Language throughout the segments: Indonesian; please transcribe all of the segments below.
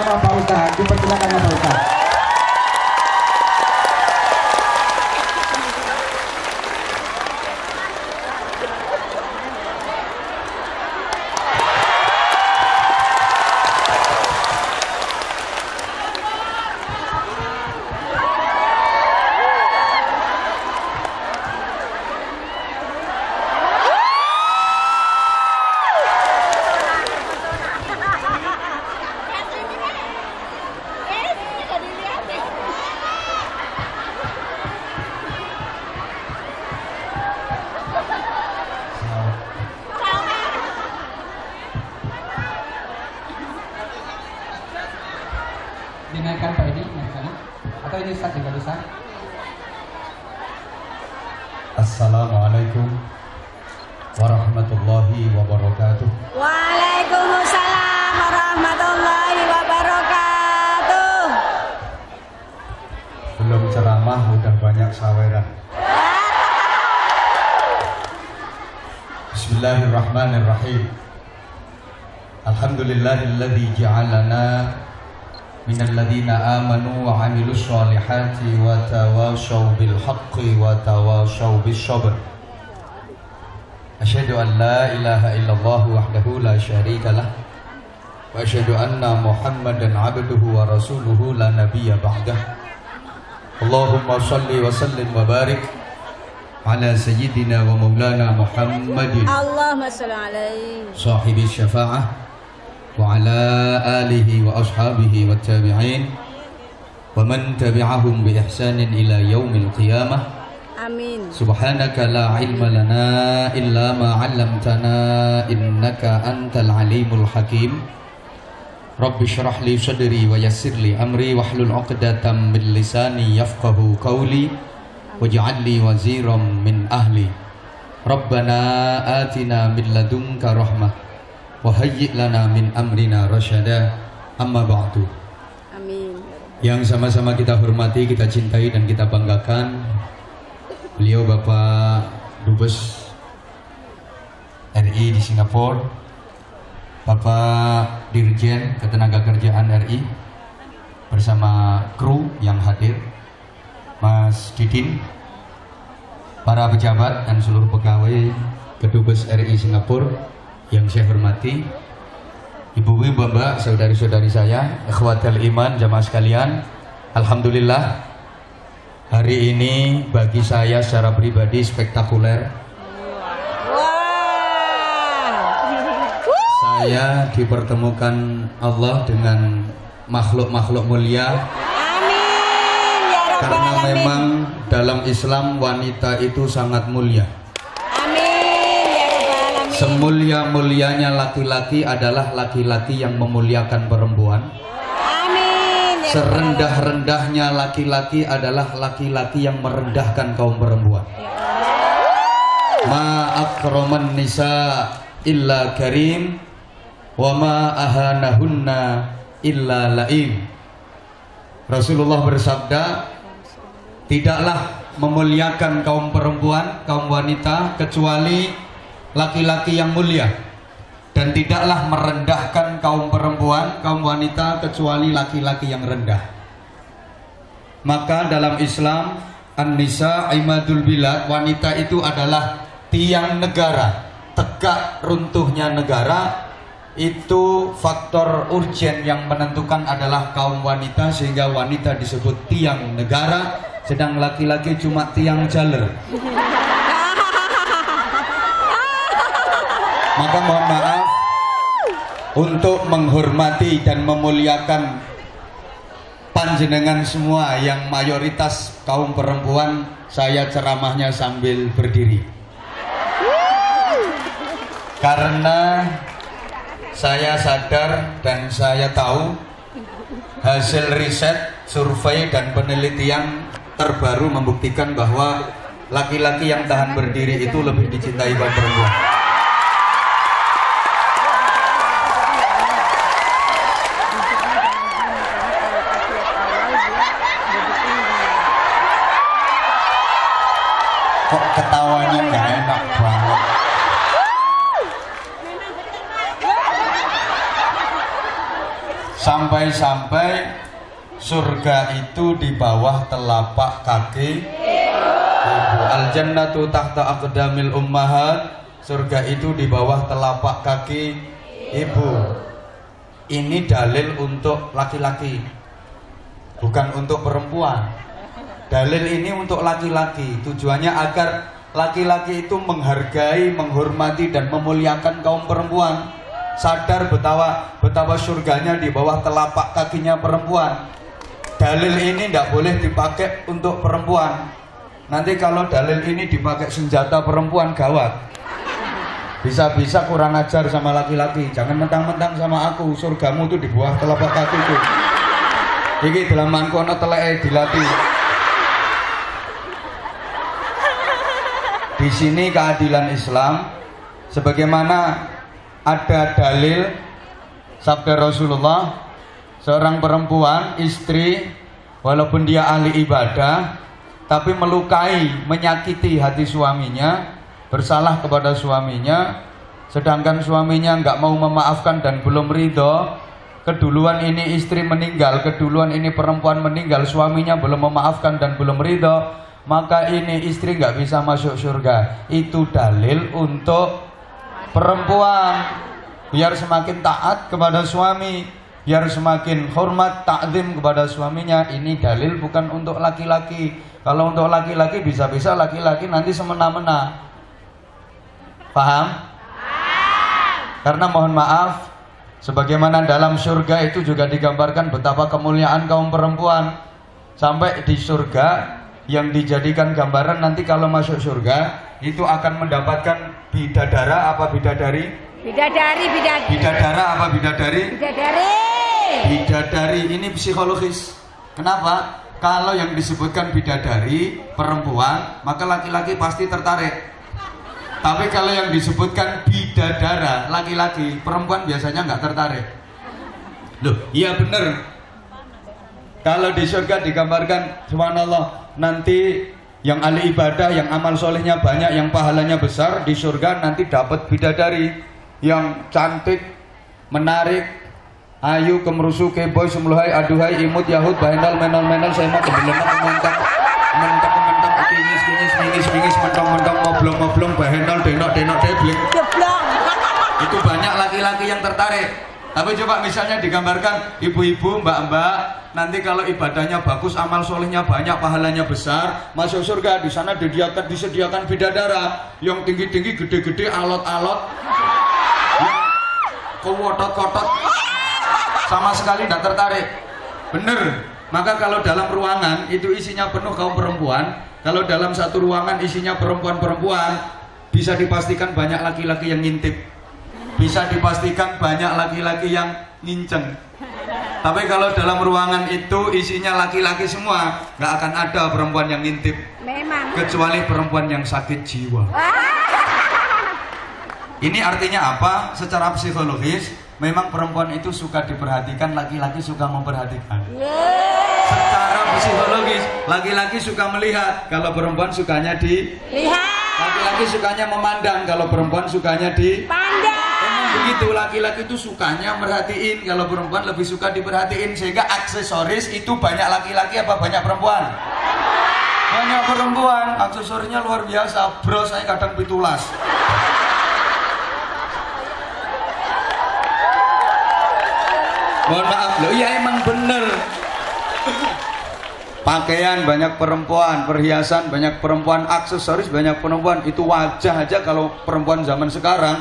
Pak Ustaz, dipersilakan Pak Ustaz. Dinaikkan Pak Edi, atau ini Ustaz juga bisa? Assalamualaikum warahmatullahi wabarakatuh. Waalaikumsalam warahmatullahi wabarakatuh. Belum ceramah udah banyak saweran. Bismillahirrahmanirrahim. Alhamdulillahilladzi ja'alana minal ladzina amanu wa 'amilus sholihati wa tawashaw bil haqqi wa tawashaw bis sabr. Asyhadu an la ilaha illallah wahdahu la syarika lah wa asyhadu anna Muhammadan 'abduhu wa rasuluhu la nabiyya ba'dah. Allahumma shalli wa sallim wa barik ala sayyidina wa maulana Muhammadin Allahumma shalli alaihi sahibi syafa'ah wa ala alihi wa ashabihi wa tabi'in wa man tabi'ahum bi ihsanin ila yaumil qiyamah. Amin. Subhanaka la ilma lana illa ma 'allamtana innaka antal alimul hakim. Rabbi shrah li sadri wa yassir li amri wahlul 'uqdatam min lisani yafqahu qawli waj'al li waziran min ahli. Rabbana atina min ladunka rahmah wa hayyi' lana min amrina rasyada. Amma ba'du. Amin. Yang sama-sama kita hormati, kita cintai dan kita banggakan, beliau Bapak Dubes RI di Singapura, Bapak Dirjen Ketenagakerjaan RI bersama kru yang hadir, Mas Didin, para pejabat dan seluruh pegawai Kedubes RI Singapura yang saya hormati, ibu-ibu, bapak, saudari-saudari saya, ikhwatul iman, jamaah sekalian. Alhamdulillah, hari ini bagi saya secara pribadi spektakuler. Saya dipertemukan Allah dengan makhluk-makhluk mulia. Amin ya rabbal Karena alamin. memang dalam Islam wanita itu sangat mulia. Semulia-mulianya laki-laki adalah laki-laki yang memuliakan perempuan. Amin. Serendah-rendahnya laki-laki adalah laki-laki yang merendahkan kaum perempuan. Ma akraman nisa illa karim wa ma ahanahunna illa laim. Rasulullah bersabda, tidaklah memuliakan kaum perempuan, kaum wanita, kecuali laki-laki yang mulia, dan tidaklah merendahkan kaum perempuan, kaum wanita, kecuali laki-laki yang rendah. Maka dalam Islam, an-nisa imadul bilad, wanita itu adalah tiang negara. Tegak runtuhnya negara itu faktor urgen yang menentukan adalah kaum wanita, sehingga wanita disebut tiang negara, sedang laki-laki cuma tiang jaler. Maka mohon maaf, untuk menghormati dan memuliakan panjenengan semua yang mayoritas kaum perempuan, saya ceramahnya sambil berdiri. Karena saya sadar dan saya tahu hasil riset, survei dan penelitian terbaru membuktikan bahwa laki-laki yang tahan berdiri itu lebih dicintai kaum perempuan. Kok ketawanya nggak enak banget. Sampai-sampai surga itu di bawah telapak kaki ibu. Al jannatu tahta aqdamil ummahat. Surga itu di bawah telapak kaki ibu. Ini dalil untuk laki-laki, bukan untuk perempuan. Dalil ini untuk laki-laki. Tujuannya agar laki-laki itu menghargai, menghormati dan memuliakan kaum perempuan. Sadar betapa surganya di bawah telapak kakinya perempuan. Dalil ini tidak boleh dipakai untuk perempuan. Nanti kalau dalil ini dipakai senjata perempuan, gawat. Bisa-bisa kurang ajar sama laki-laki. Jangan mentang-mentang sama aku, surgamu tuh di bawah telapak kakiku. Iki dalam mangkono teleke dilatih. Di sini keadilan Islam, sebagaimana ada dalil sabda Rasulullah, seorang perempuan, istri, walaupun dia ahli ibadah, tapi melukai, menyakiti hati suaminya, bersalah kepada suaminya, sedangkan suaminya nggak mau memaafkan dan belum ridho. Keduluan ini istri meninggal, keduluan ini perempuan meninggal, suaminya belum memaafkan dan belum ridho, maka ini istri nggak bisa masuk surga. Itu dalil untuk perempuan, biar semakin taat kepada suami, biar semakin hormat, takzim kepada suaminya. Ini dalil bukan untuk laki-laki. Kalau untuk laki-laki, bisa-bisa laki-laki nanti semena-mena. Paham? Karena mohon maaf, sebagaimana dalam surga itu juga digambarkan betapa kemuliaan kaum perempuan. Sampai di surga yang dijadikan gambaran nanti kalau masuk surga itu akan mendapatkan bidadara apa bidadari? Bidadari. Bidadara apa bidadari? Bidadari. Bidadari ini psikologis. Kenapa? Kalau yang disebutkan bidadari perempuan, maka laki-laki pasti tertarik. Tapi kalau yang disebutkan bidadara laki-laki, perempuan biasanya nggak tertarik. Loh, iya bener. Kalau di surga digambarkan, subhanallah, nanti yang ahli ibadah, yang amal solehnya banyak, yang pahalanya besar, di surga nanti dapat bidadari yang cantik, menarik, ayu, kemerusu, keboy, semuluhai, aduhai, imut, yahud, bahenal, menol, saya mau kebelenak, mentang, kinyis, mentong, moblong, bahenal, denok, debling. Itu banyak laki-laki yang tertarik. Tapi coba misalnya digambarkan ibu-ibu, mbak-mbak, nanti kalau ibadahnya bagus, amal solehnya banyak, pahalanya besar, masuk surga. Di sana disediakan bidadara yang tinggi-tinggi, gede-gede, alot-alot, kewotot-kotot, sama sekali tidak tertarik. Bener. Maka kalau dalam ruangan itu isinya penuh kaum perempuan, kalau dalam satu ruangan isinya perempuan-perempuan, bisa dipastikan banyak laki-laki yang ngintip, bisa dipastikan banyak laki-laki yang nginceng. Tapi kalau dalam ruangan itu isinya laki-laki semua, nggak akan ada perempuan yang ngintip. Memang. Kecuali perempuan yang sakit jiwa. Ini artinya apa? Secara psikologis, memang perempuan itu suka diperhatikan, laki-laki suka memperhatikan. Secara psikologis, laki-laki suka melihat, kalau perempuan sukanya dilihat. Laki-laki sukanya memandang, kalau perempuan sukanya dipandang. Emang begitu, laki-laki itu sukanya merhatiin, kalau perempuan lebih suka diperhatiin. Sehingga aksesoris itu banyak laki-laki apa banyak perempuan? Banyak perempuan. Aksesorisnya luar biasa. Bro, saya kadang pitulas. Mohon maaf loh, iya emang bener. Pakaian banyak perempuan, perhiasan banyak perempuan, aksesoris banyak perempuan. Itu wajah aja kalau perempuan zaman sekarang,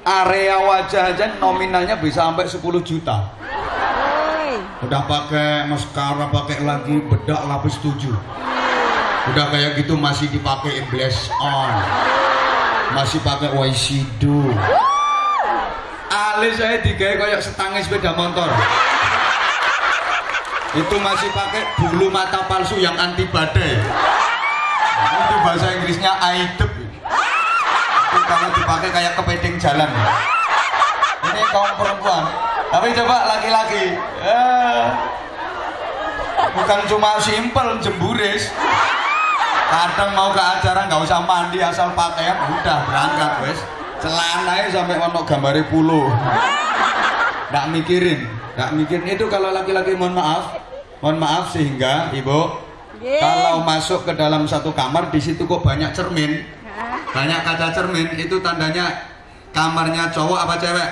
area wajah aja nominalnya bisa sampai 10 juta. Udah pakai maskara, pakai lagi bedak lapis 7. Udah kayak gitu masih dipakai blush on, masih pakai eyeshadow. Alis saya digawe kayak setangnya sepeda motor. Itu masih pakai bulu mata palsu yang anti badai. Itu bahasa Inggrisnya aidep. Itu kalau dipakai kayak kepiting jalan. Ini kaum perempuan. Tapi coba laki-laki, bukan cuma simpel jemburis. Kadang mau ke acara nggak usah mandi, asal pakaian udah berangkat wes. Celananya sampai ono gambare puluh. nggak mikirin itu. Kalau laki-laki mohon maaf sehingga ibu kalau masuk ke dalam satu kamar di situ kok banyak cermin, banyak kaca cermin, itu tandanya kamarnya cowok apa cewek?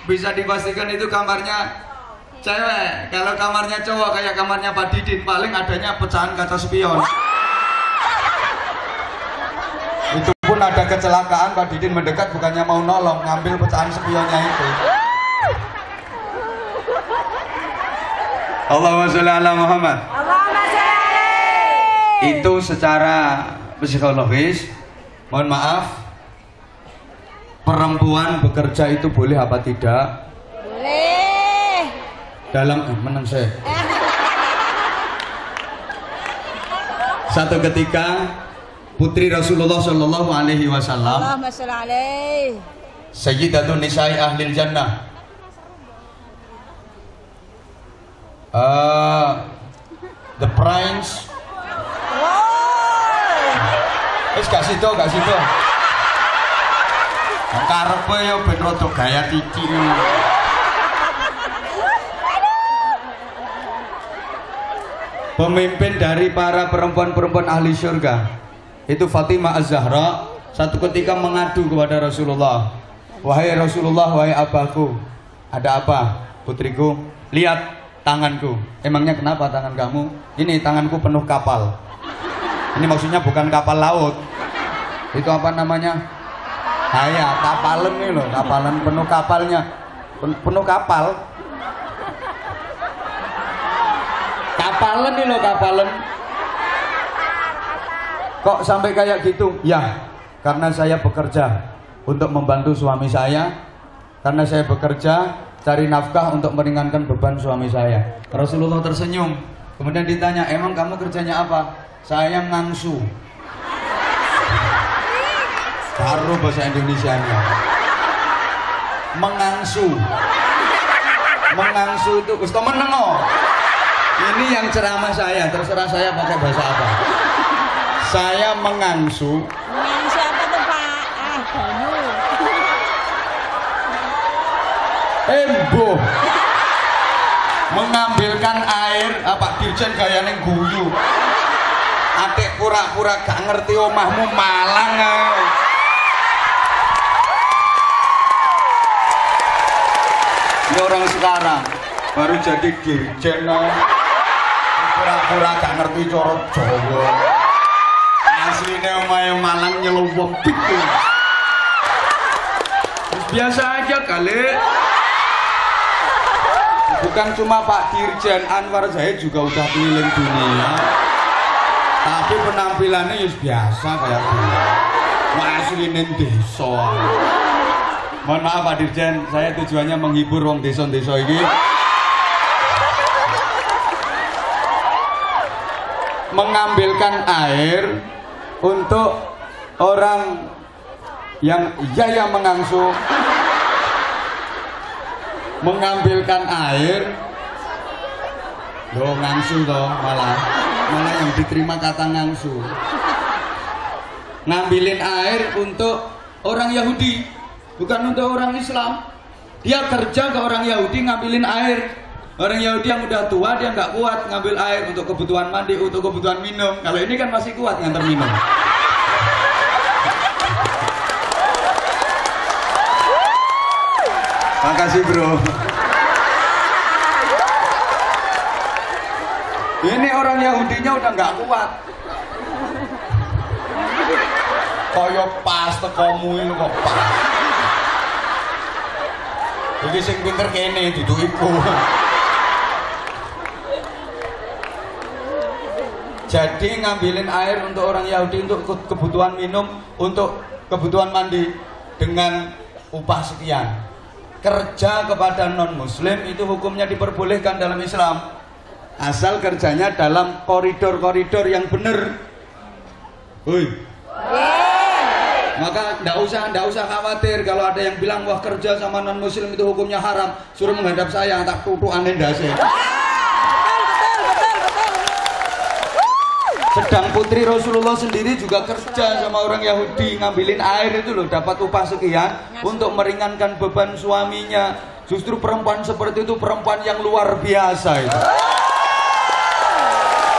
Bisa dipastikan itu kamarnya cewek. Kalau kamarnya cowok kayak kamarnya Pak Didin, paling adanya pecahan kaca spion. Itu pun ada kecelakaan, Pak Didin mendekat bukannya mau nolong, ngambil pecahan spionnya itu. Allahumma sholli ala Muhammad. Allahumma sholli. Itu secara psikologis, mohon maaf, perempuan bekerja itu boleh apa tidak? Boleh. Dalam menang saya. Satu ketika putri Rasulullah Shallallahu Alaihi Wasallam, Allahumma sholli alaihi. Sayyidatun Nisa'i Ahlil Jannah, the prince. Gak situ. Karepe yo ben rada gaya titi. Pemimpin dari para perempuan-perempuan ahli surga itu Fatimah Az-Zahra satu ketika mengadu kepada Rasulullah, wahai Rasulullah, wahai abahku, ada apa putriku? Lihat tanganku. Emangnya kenapa tangan kamu? Ini tanganku penuh kapal. Ini maksudnya bukan kapal laut, itu apa namanya? Haya, kapalan nih loh, kapalan penuh kapalnya, penuh kapal. Kapalan nih loh, kapalan. Kok sampai kayak gitu? Ya, karena saya bekerja untuk membantu suami saya, karena saya bekerja cari nafkah untuk meringankan beban suami saya. Rasulullah tersenyum, kemudian ditanya, emang kamu kerjanya apa? Saya ngangsu. Baru bahasa Indonesianya. Mengangsu itu Gusto menengo. Ini yang ceramah saya, terserah saya pakai bahasa apa. Saya mengangsu. Mengangsu apa tuh Pak? Kamu. Embuh. Mengambilkan air, Pak Dirjen gayane guyu. Atik pura-pura gak ngerti omahmu Malang ae. Ini orang sekarang baru jadi dirjen pura-pura gak ngerti cara Jawa. Asline omahe Malang nyelowong pitu. Biasa aja kali. Bukan cuma Pak Dirjen, Anwar Zahid juga udah keliling dunia. Tapi penampilannya ya biasa kayak dulu. Asline desa. Mohon maaf Pak Dirjen, saya tujuannya menghibur wong desa-desa ini. Mengambilkan air untuk orang yang ya mengangsu. Mengambilkan air. Loh ngangsu toh malah yang diterima kata ngangsu. Ngambilin air untuk orang Yahudi, bukan untuk orang Islam. Dia kerja ke orang Yahudi ngambilin air. Orang Yahudi yang udah tua dia nggak kuat ngambil air untuk kebutuhan mandi, untuk kebutuhan minum. Kalau ini kan masih kuat nganter minum. Makasih bro. Ini orang Yahudinya udah nggak kuat. Kaya pas tekomu ini kok pas. Iki sing pinter kene dudu iku. Jadi ngambilin air untuk orang Yahudi untuk kebutuhan minum, untuk kebutuhan mandi dengan upah sekian. Kerja kepada non muslim itu hukumnya diperbolehkan dalam Islam, asal kerjanya dalam koridor-koridor yang benar. Maka ndak usah khawatir kalau ada yang bilang wah kerja sama non muslim itu hukumnya haram, suruh menghadap saya tak tutuk aneh ndase. Sedang putri Rasulullah sendiri juga kerja sama orang Yahudi, ngambilin air itu loh, dapat upah sekian untuk meringankan beban suaminya. Justru perempuan seperti itu perempuan yang luar biasa itu.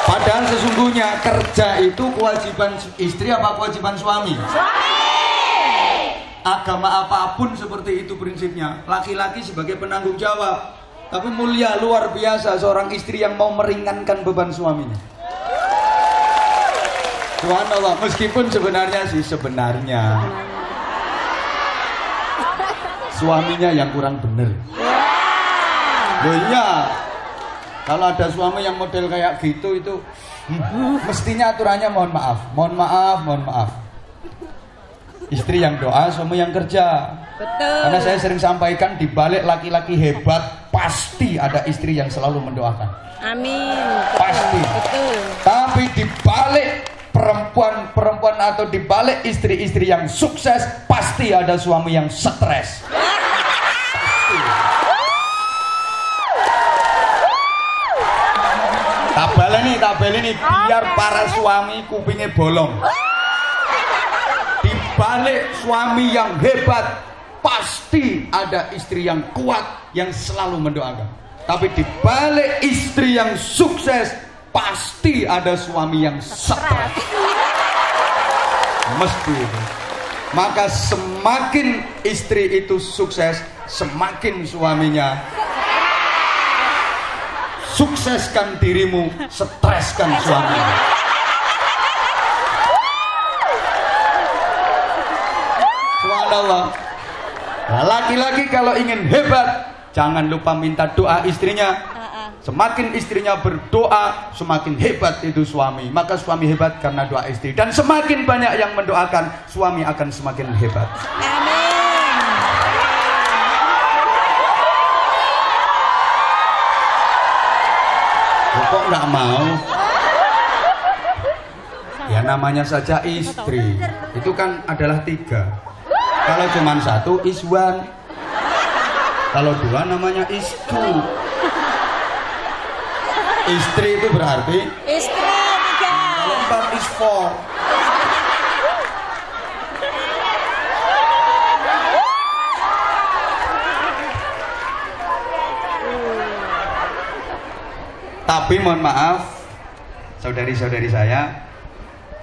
Padahal sesungguhnya kerja itu kewajiban istri apa kewajiban suami? Agama apapun seperti itu prinsipnya. Laki-laki sebagai penanggung jawab. Tapi mulia luar biasa seorang istri yang mau meringankan beban suaminya. Subhanallah, meskipun sebenarnya suaminya yang kurang bener. Loh iya, kalau ada suami yang model kayak gitu itu mestinya aturannya mohon maaf. Istri yang doa, suami yang kerja. Betul. Karena saya sering sampaikan di balik laki-laki hebat pasti ada istri yang selalu mendoakan. Amin. Pasti. Betul. Tapi di balik perempuan atau di balik istri-istri yang sukses pasti ada suami yang stres. Pasti. Tabel ini biar para suami kupingnya bolong. Di balik suami yang hebat pasti ada istri yang kuat yang selalu mendoakan. Tapi di balik istri yang sukses pasti ada suami yang stres. Mesti itu. Maka semakin istri itu sukses, semakin suaminya sukseskan dirimu, streskan suamimu. Subhanallah. Nah, laki-laki kalau ingin hebat, jangan lupa minta doa istrinya. Semakin istrinya berdoa, semakin hebat itu suami. Maka suami hebat karena doa istri. Dan semakin banyak yang mendoakan, suami akan semakin hebat. Amin. Kok nggak mau? Ya namanya saja istri. Itu kan adalah 3. Kalau cuma 1 is one. Kalau 2 namanya is two. Istri itu berarti Istri 3. kalau 4 is 4. Tapi mohon maaf, saudari-saudari saya,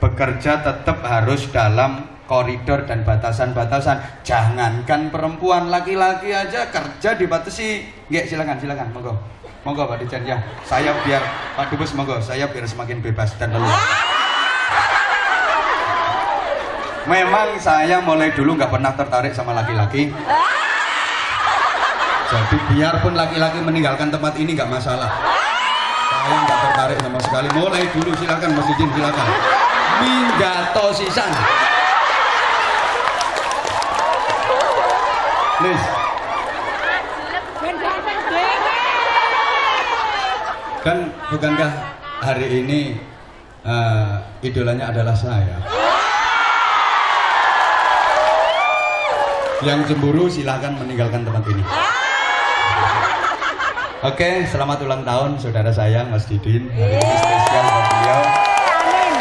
bekerja tetap harus dalam koridor dan batasan-batasan. Jangankan perempuan, laki-laki aja kerja dibatasi. Nggak, silakan, monggo. Monggo Pak Dirjen ya. Saya biar Pak Dubes monggo, saya biar semakin bebas dan leluasa. Memang saya mulai dulu nggak pernah tertarik sama laki-laki. Jadi biarpun laki-laki meninggalkan tempat ini nggak masalah. Saya nggak tertarik sama sekali. Mulai dulu silakan Mas Didin, silakan. Minggato sisan. Please. Kan bukankah hari ini idolanya adalah saya? Yang cemburu silahkan meninggalkan tempat ini. Oke, selamat ulang tahun saudara saya Mas Didin. Hari ini spesial buat beliau.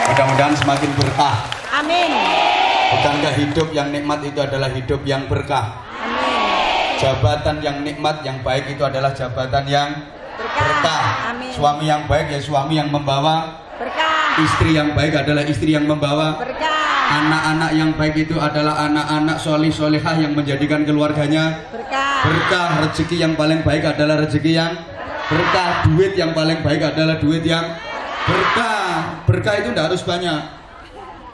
Mudah-mudahan semakin berkah. Amin. Bukankah hidup yang nikmat itu adalah hidup yang berkah? Amin. Jabatan yang nikmat yang baik itu adalah jabatan yang berkah. Amin. Suami yang baik ya suami yang membawa Berkah. Istri yang baik adalah istri yang membawa Berkah. Anak-anak yang baik itu adalah anak-anak solih-solihah yang menjadikan keluarganya Berkah. berkah. Rezeki yang paling baik adalah rezeki yang berkah. Duit yang paling baik adalah duit yang berkah. Berkah itu tidak harus banyak.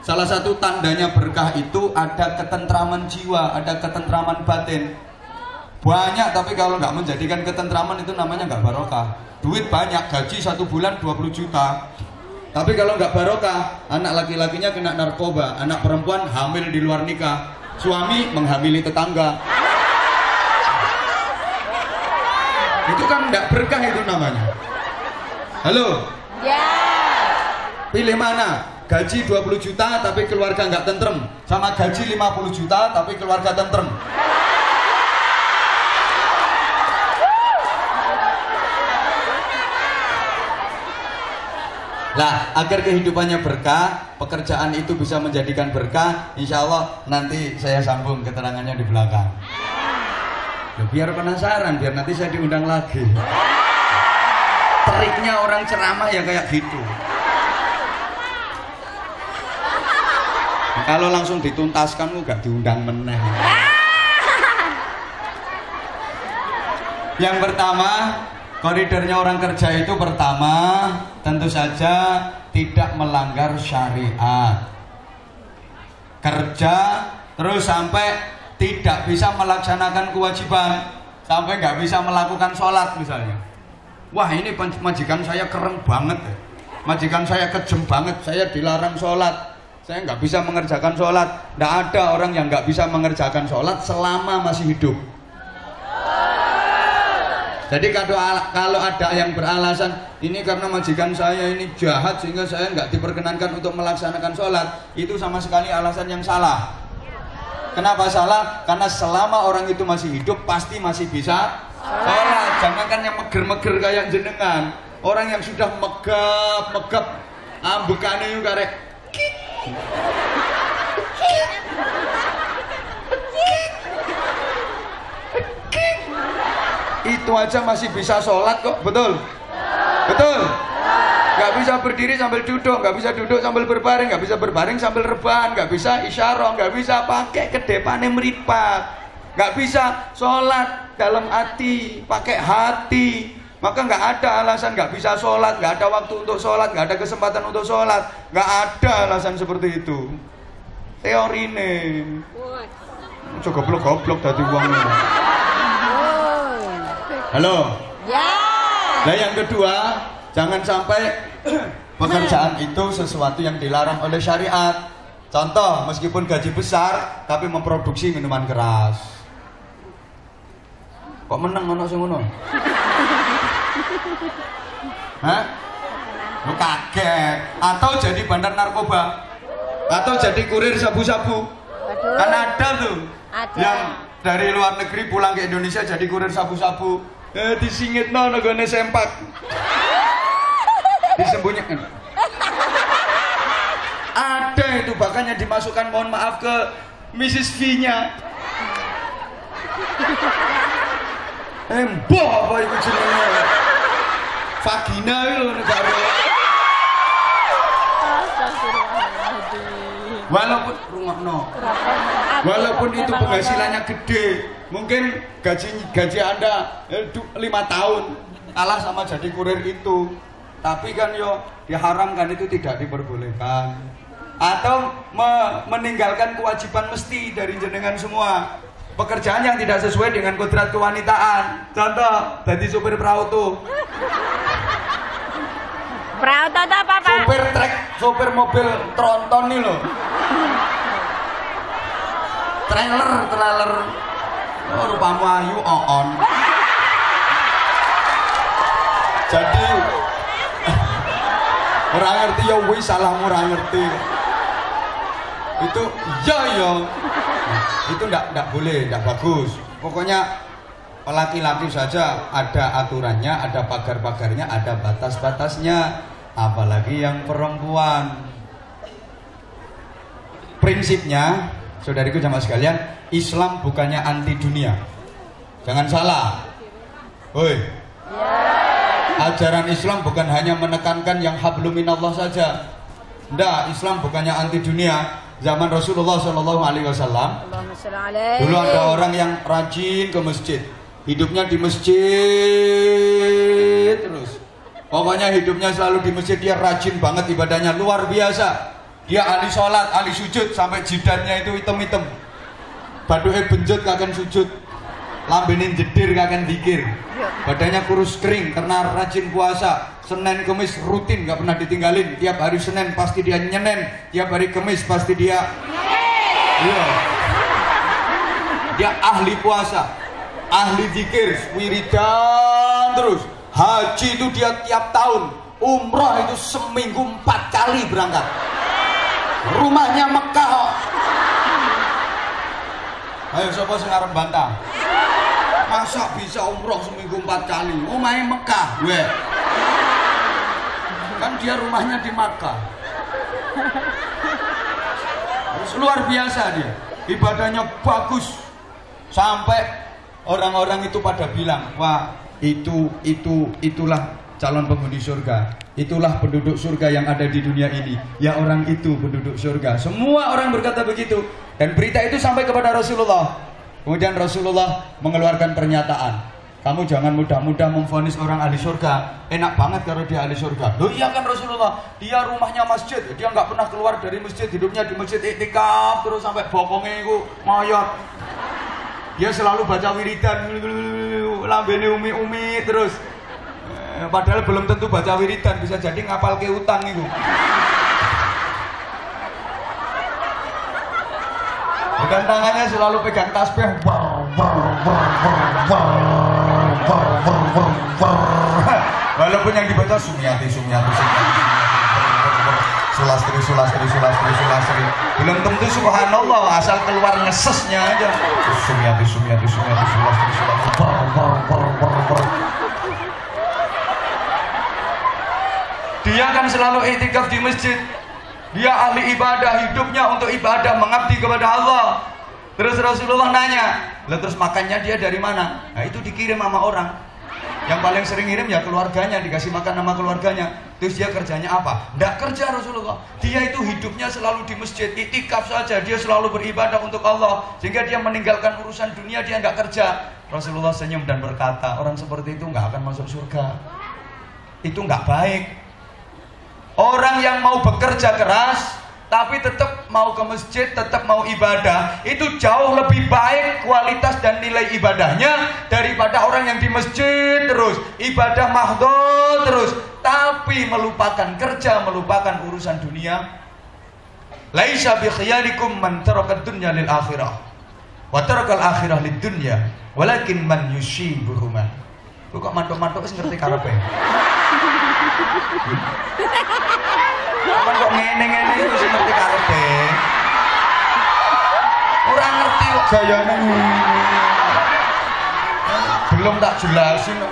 Salah satu tandanya berkah itu ada ketentraman jiwa, ada ketentraman batin. Banyak tapi kalau nggak menjadikan ketentraman itu namanya nggak barokah. Duit banyak, gaji 1 bulan 20 juta. Tapi kalau nggak barokah, anak laki-lakinya kena narkoba, anak perempuan hamil di luar nikah, suami menghamili tetangga. Itu kan nggak berkah itu namanya. Halo? Ya. Pilih mana? Gaji 20 juta tapi keluarga nggak tentrem, sama gaji 50 juta tapi keluarga tentrem. Lah, agar kehidupannya berkah, pekerjaan itu bisa menjadikan berkah, insya Allah nanti saya sambung keterangannya di belakang. Ya, biar penasaran, biar nanti saya diundang lagi. Triknya orang ceramah ya kayak gitu. Kalau langsung dituntaskan, gak diundang meneh. Yang pertama, koridornya orang kerja itu pertama, tentu saja tidak melanggar syariat. Kerja terus sampai tidak bisa melaksanakan kewajiban, sampai nggak bisa melakukan sholat misalnya. Wah, ini majikan saya keren banget ya. Majikan saya kejem banget, saya dilarang sholat, saya nggak bisa mengerjakan sholat. Nggak ada orang yang nggak bisa mengerjakan sholat selama masih hidup. Jadi kalau ada yang beralasan ini karena majikan saya ini jahat sehingga saya nggak diperkenankan untuk melaksanakan sholat, itu sama sekali alasan yang salah. Kenapa salah? Karena selama orang itu masih hidup pasti masih bisa sholat. Jangankan yang meger-meger kayak jenengan, orang yang sudah megap ambekane yuk karek itu aja masih bisa sholat kok, betul? Betul? Gak bisa berdiri sambil duduk, gak bisa duduk sambil berbaring, gak bisa berbaring sambil rebahan, gak bisa isyarah, gak bisa pakai kedepane meripat, gak bisa sholat dalam hati, pakai hati. Maka gak ada alasan gak bisa sholat, gak ada waktu untuk sholat, gak ada kesempatan untuk sholat, gak ada alasan seperti itu. Teori ini coba goblok tadi uangnya. Halo? Ya. Nah, yang kedua, jangan sampai pekerjaan itu sesuatu yang dilarang oleh syariat. Contoh, meskipun gaji besar tapi memproduksi minuman keras. Kok menang ono sing ngono? Hah? Lu kaget. Atau jadi bandar narkoba. Atau jadi kurir sabu-sabu. Kan ada tuh. Ada. Yang dari luar negeri pulang ke Indonesia jadi kurir sabu-sabu. Disingitno nggone sempak. Disembunyikan. Ada itu bahkan yang dimasukkan mohon maaf ke Mrs. V-nya. Emboh apa itu jenenge? Vagina itu negara. Walaupun itu penghasilannya gede, mungkin gaji Anda 5 tahun kalah sama jadi kurir itu, tapi kan yo diharamkan, itu tidak diperbolehkan. Atau meninggalkan kewajiban mesti dari jenengan semua, pekerjaan yang tidak sesuai dengan kodrat kewanitaan. Contoh, jadi supir perahu tuh. Perahu itu apa, Pak? Supir trek, supir mobil tronton nih loh. Trailer. Oh, rupamu ayu on. Jadi orang ngerti ya wis, salahmu orang ngerti. Itu ya. Itu ndak boleh, ndak bagus. Pokoknya laki-laki saja ada aturannya, ada pagar-pagarnya, ada batas-batasnya, apalagi yang perempuan. Prinsipnya, saudariku jamaah sekalian, Islam bukannya anti dunia. Jangan salah. Woi. Ajaran Islam bukan hanya menekankan yang hablum minallah saja. Ndak, Islam bukannya anti dunia. Zaman Rasulullah SAW, dulu ada orang yang rajin ke masjid. Hidupnya di masjid terus. Pokoknya hidupnya selalu di masjid, dia rajin banget ibadahnya, luar biasa. Dia ahli sholat, ahli sujud, sampai jidatnya itu hitam-hitam. Baduke benjut kakan sujud, lambenin jedir kakan dikir. Badannya kurus kering karena rajin puasa. Senin Kemis rutin, gak pernah ditinggalin. Tiap hari Senin pasti dia nyenen, tiap hari Kemis pasti dia. Iya. Dia ahli puasa, ahli zikir, wiridan terus. Haji itu dia tiap tahun. Umrah itu seminggu 4 kali berangkat. Rumahnya Mekah kok. Ayo siapa sing arep bantah? Masa bisa umroh seminggu 4 kali? Rumahnya Mekah, gue. Kan dia rumahnya di Makkah. Terus luar biasa dia. Ibadahnya bagus. Sampai orang-orang itu pada bilang, wah itulah calon penghuni surga. Itulah penduduk surga yang ada di dunia ini. Ya orang itu penduduk surga. Semua orang berkata begitu. Dan berita itu sampai kepada Rasulullah. Kemudian Rasulullah mengeluarkan pernyataan. Kamu jangan mudah-mudah memvonis orang ahli surga. Enak banget kalau dia ahli surga. Loh iya kan Rasulullah. Dia rumahnya masjid. Dia nggak pernah keluar dari masjid. Hidupnya di masjid iktikaf terus sampai bokongnya itu ngoyot. Dia selalu baca wiridan. Lambene umi-umi terus. Padahal belum tentu baca wiridan. Bisa jadi ngapal ke utang itu. Dan tangannya selalu pegang tasbih. Walaupun yang dibaca Sumyati Sulastri belum tentu subhanallah, asal keluar ngesesnya aja Sumyati Sulastri dia kan selalu iktikaf di masjid. Dia ahli ibadah, hidupnya untuk ibadah, mengabdi kepada Allah. Terus Rasulullah nanya, lah terus makannya dia dari mana? Nah itu dikirim sama orang. Yang paling sering ngirim ya keluarganya, dikasih makan sama keluarganya. Terus dia kerjanya apa? Nggak kerja Rasulullah. Dia itu hidupnya selalu di masjid, iktikaf saja. Dia selalu beribadah untuk Allah. Sehingga dia meninggalkan urusan dunia, dia nggak kerja. Rasulullah senyum dan berkata, orang seperti itu nggak akan masuk surga. Itu nggak baik. Orang yang mau bekerja keras tapi tetap mau ke masjid, tetap mau ibadah, itu jauh lebih baik kualitas dan nilai ibadahnya daripada orang yang di masjid terus ibadah mahdhul terus tapi melupakan kerja, melupakan urusan dunia. Laisa bi khiyarikum man taraka dunya lil akhirah wa taraka al akhirah lid dunya walakin man yushibuhuma. Kok mantuk-mantuk wis ngerti karepe. Kok ngene-ngene wis ngerti karepe. Ora ngerti kok gayane. Belum tak jelasin kok.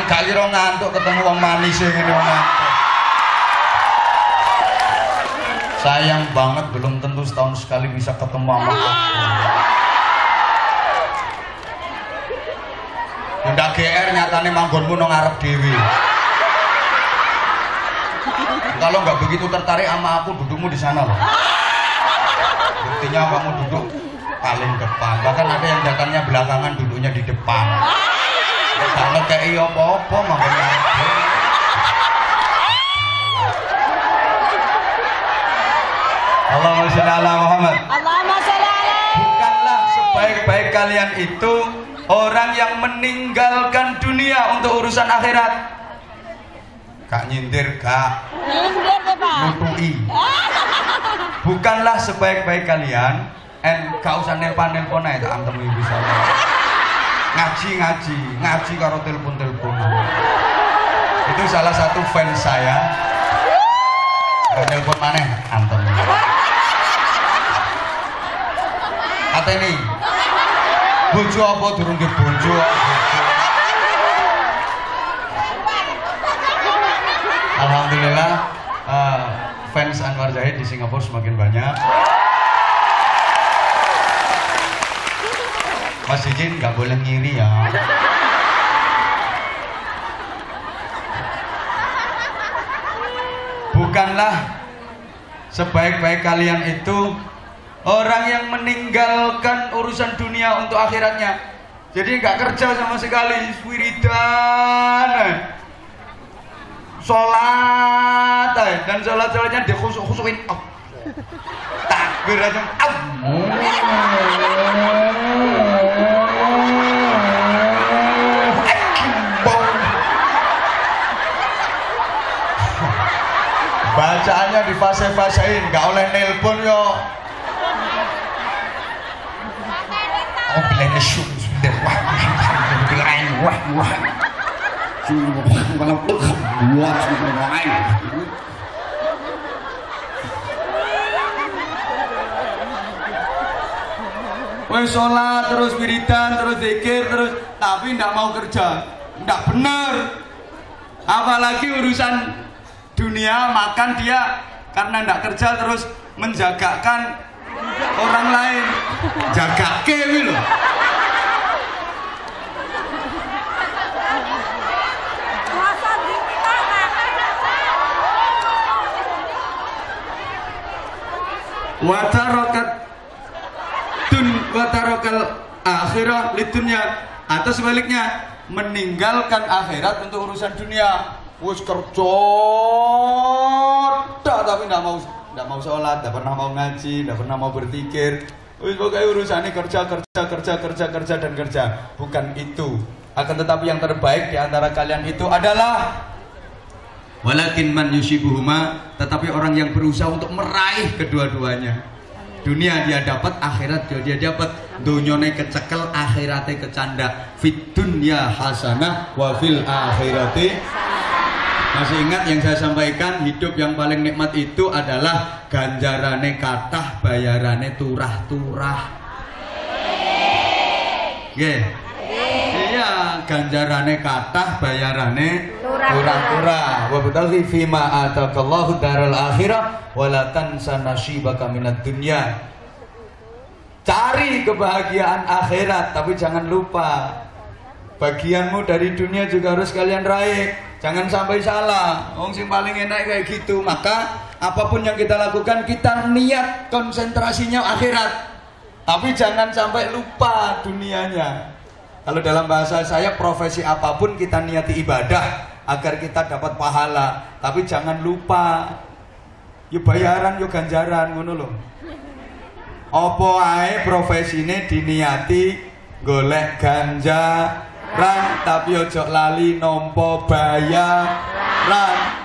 Kali ro ngantuk ketemu wong manis ngene wong ngantuk. Sayang banget belum tentu setahun sekali bisa ketemu sama aku. Ndak GR nyatane manggonmu nang ngarep dhewe. Kalau nggak begitu tertarik sama aku, dudukmu di sana loh. Buktinya kamu duduk paling depan. Bahkan ada yang datangnya belakangan, duduknya di depan. Sangat kayak iya apa-apa makanya. Allahumma sholli ala Muhammad. Allahumma sholli alaihi. Bukanlah sebaik-baik kalian itu orang yang meninggalkan dunia untuk urusan akhirat. Kak nyindir, Kak. Nyindir deh, Pak. Nutui. Bukanlah sebaik-baik kalian. Gak usah nelpon aja, tak antem bisa. Ngaji karo telepon. Itu salah satu fans saya. Nelpon maneh, antem. Kata ini, bojo apa durung ke bojo? Alhamdulillah fans Anwar Zahid di Singapura semakin banyak. Mas Jin nggak boleh ngiri ya. Bukanlah sebaik-baik kalian itu orang yang meninggalkan urusan dunia untuk akhiratnya. Jadi nggak kerja sama sekali, wiridan, sholat, dan sholatnya dikhusuk-khusukin. Takbir aja. Bacaannya di fase-fasein, nggak oleh nelpon yo. Oh bilang nesu, sudah wah, wah, sholat terus wiridan terus zikir terus, tapi nggak mau kerja, nggak benar. Apalagi urusan dunia, makan dia karena tidak kerja terus menjagakan orang lain. Jaga kewi loh. Watarokal akhirah lidunya, atau sebaliknya meninggalkan akhirat untuk urusan dunia. Wis kerja tapi tidak mau sholat, tidak pernah mau ngaji, tidak pernah mau berzikir. Wis pokoknya urusannya kerja dan kerja. Bukan itu. Akan tetapi yang terbaik di antara kalian itu adalah walakin man yusibuhuma, tetapi orang yang berusaha untuk meraih kedua-duanya. Dunia dia dapat, akhirat dia dapat. Dunyone kecekel, akhiratnya kecanda. Fit dunya hasanah wa fil akhirati. Masih ingat yang saya sampaikan, hidup yang paling nikmat itu adalah ganjarane kathah, bayarane turah-turah. Nggih. Iya, ganjarane kathah, bayarane turah-turah. Wa bataghi fima atakallahu daral akhirah wa la tansa nasibaka minad dunya. Cari kebahagiaan akhirat, tapi jangan lupa bagianmu dari dunia juga harus kalian raih. Jangan sampai salah. Wong sing paling enak kayak gitu. Maka apapun yang kita lakukan, kita niat konsentrasinya akhirat. Tapi jangan sampai lupa dunianya. Kalau dalam bahasa saya, profesi apapun kita niati ibadah agar kita dapat pahala. Tapi jangan lupa yo bayaran yo ganjaran ngono lho. Apa ae profesine diniati golek ganjaran, tapi ojo lali nompo bayaran.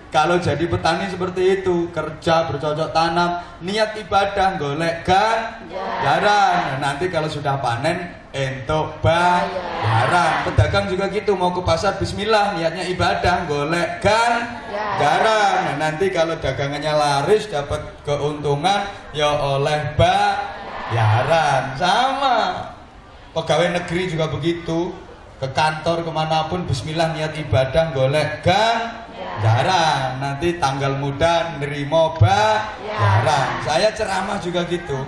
Kalau jadi petani seperti itu, kerja bercocok tanam, niat ibadah golek ganjaran. Nanti kalau sudah panen entuk bayaran. Pedagang juga gitu, mau ke pasar bismillah, niatnya ibadah golek ganjaran. Nanti kalau dagangannya laris dapat keuntungan ya oleh bayaran. Sama pegawai negeri juga begitu, ke kantor kemanapun bismillah niat ibadah golek ganjaran. Nanti tanggal muda nerimo bayaran. Saya ceramah juga gitu.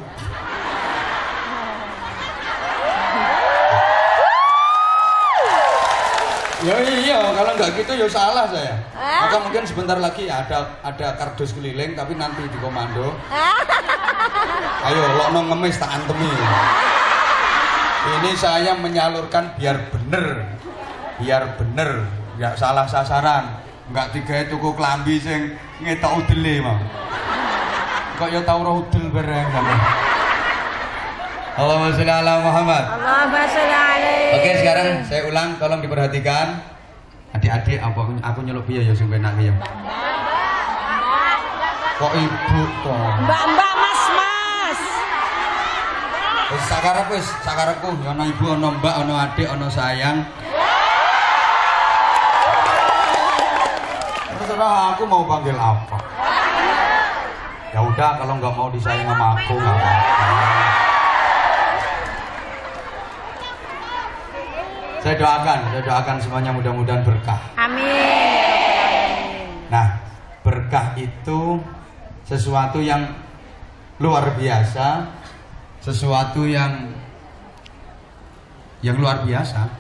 Ya iya, kalau nggak gitu ya salah saya. Maka mungkin sebentar lagi ya ada kardus keliling, tapi nanti di komando. Ayo lokno ngemis tak antemi. Ini saya menyalurkan biar bener, nggak salah sasaran, nggak digawe tuku klambi sing ngetok udele mah. Kok ya tau ora udel bareng sampe. Allahumma sholli ala Muhammad. Allahumma sholli alaihi. Oke, sekarang saya ulang, tolong diperhatikan. Adik-adik, aku nyeluk piye ya sing penak ya. Kok ibu to? Mbak, mas. Wis sakarepku, ana ibu, ana mbak, ana adik, ana sayang. Terserah aku mau panggil apa. Ya udah, kalau nggak mau disayang sama aku nggak apa-apa. Saya doakan semuanya mudah-mudahan berkah. Amin. Nah, berkah itu sesuatu yang luar biasa, sesuatu yang luar biasa.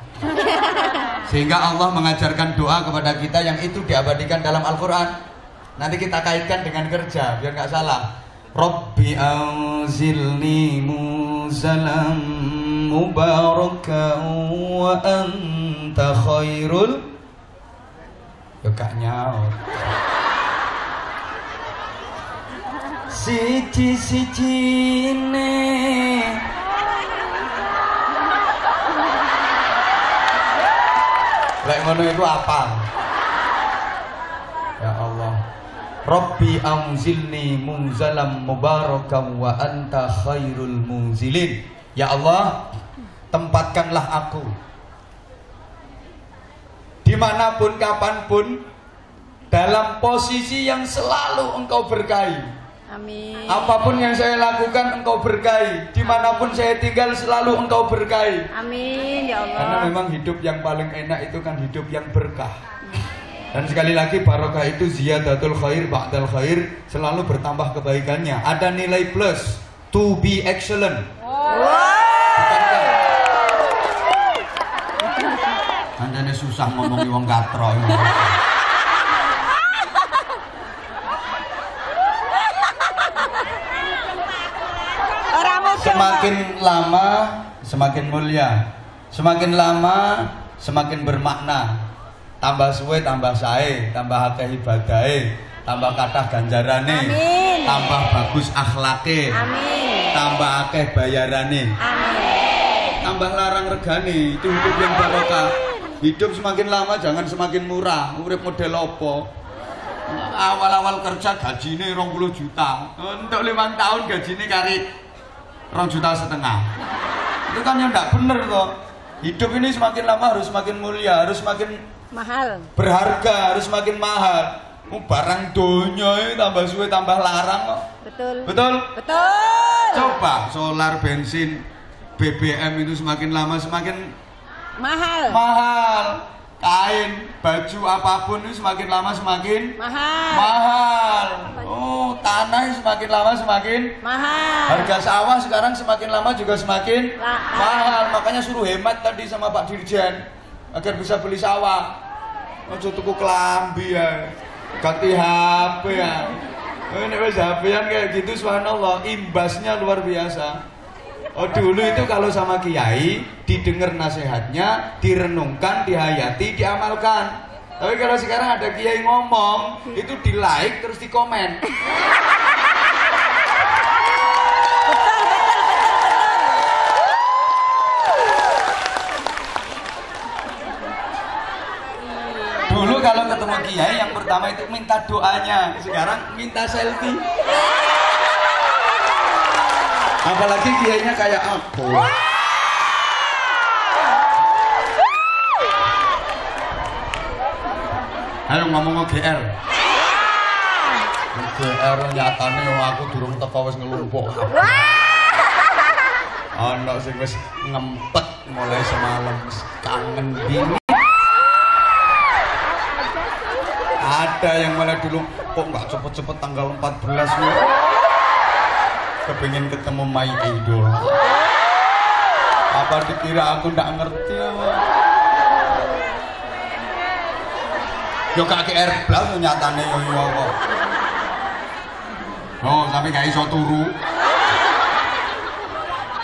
Sehingga Allah mengajarkan doa kepada kita yang itu diabadikan dalam Al-Quran. Nanti kita kaitkan dengan kerja biar nggak salah. Rabbi anzilni muzalam mubaraka wa anta khairul. Ya gak nyaut. Siji-sijine lek ngono itu apa? Ya Allah. Rabbi anzilni munzalam mubarakan wa anta khairul munzilin. Ya Allah, tempatkanlah aku dimanapun kapanpun dalam posisi yang selalu engkau berkahi. Amin. Apapun yang saya lakukan engkau berkahi, dimanapun saya tinggal selalu engkau berkahi. Amin ya Allah. Karena memang hidup yang paling enak itu kan hidup yang berkah. Dan sekali lagi barokah itu ziyadatul khair ba'dal khair, selalu bertambah kebaikannya. Ada nilai plus, to be excellent. Bukankah? Anjane susah ngomongi wong katro. Semakin lama semakin mulia, semakin lama semakin bermakna. Tambah suwe tambah sae, tambah akeh ibadahe, tambah kathah ganjarane, Amin. tambah bagus akhlake, Amin. tambah akeh bayarane, Amin. tambah larang regane. Itu hidup yang barokah. Hidup semakin lama jangan semakin murah. Urip model opo? Awal-awal kerja gajine 20 juta, untuk 5 tahun gajine kari 2,5 juta. Itu kan yang tidak bener toh. Hidup ini semakin lama harus semakin mulia, harus semakin Mahal. berharga, harus semakin mahal. Barang donya tambah suwe tambah larang kok. Betul. Betul? Betul. Coba solar, bensin, BBM itu semakin lama semakin Mahal. mahal. Kain, baju apapun itu semakin lama semakin Mahal. mahal. Oh, tanah semakin lama semakin Mahal. harga sawah sekarang semakin lama juga semakin mahal. Makanya suruh hemat tadi sama Pak Dirjen agar bisa beli sawah. Ojo tuku kelambi ya, ganti HP ya. Ini wes HP-an kayak gitu, subhanallah, imbasnya luar biasa. Oh, dulu itu kalau sama kiai didengar nasihatnya, direnungkan, dihayati, diamalkan. Tapi kalau sekarang ada kiai ngomong, itu di like terus di komen. Dulu kalau ketemu kiai yang pertama itu minta doanya, sekarang minta selfie. Apalagi kiainya kayak aku. Ayo ngomong GR. GR nyatane aku durung teko wis ngelumpuk. Ana sing wis ngempet mulai semalam, kangen dingin. Ada yang malah dulu kok nggak cepet-cepet tanggal 14 nih. Kepengen ketemu My Idol. Apa dikira aku nggak ngerti apa? Yo KGR blas nyatane yo kok. Oh, tapi gak iso turu.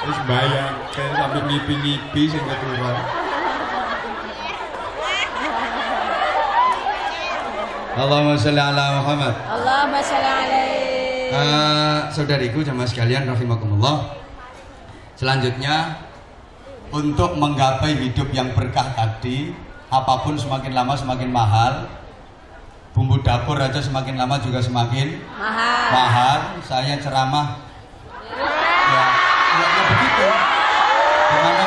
Terus bayang kayak sampai ngipi-ngipi sing keturunan. Allahumma sholli ala Muhammad. Allahumma sholli alaihi. Saudariku jamaah sekalian rahimakumullah. Selanjutnya untuk menggapai hidup yang berkah tadi, apapun semakin lama semakin mahal. Bumbu dapur aja semakin lama juga semakin mahal. Saya ceramah ya begitu. Gimana?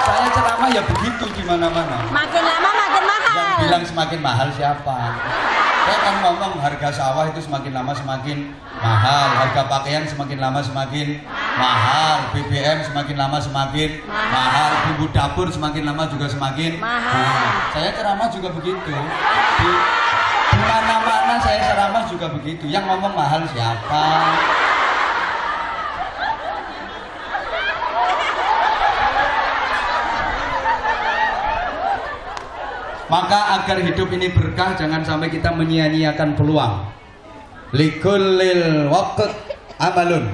Saya ceramah ya begitu di mana-mana. Makin lama makin mahal. Yang bilang semakin mahal siapa? Saya kan ngomong harga sawah itu semakin lama semakin mahal, harga pakaian semakin lama semakin mahal, BBM semakin lama semakin mahal, bumbu dapur semakin lama juga semakin mahal. Saya ceramah juga begitu. Di mana-mana saya ceramah juga begitu. Yang ngomong mahal siapa? Maka agar hidup ini berkah, jangan sampai kita menyia-nyiakan peluang. Likullil waqt amalun.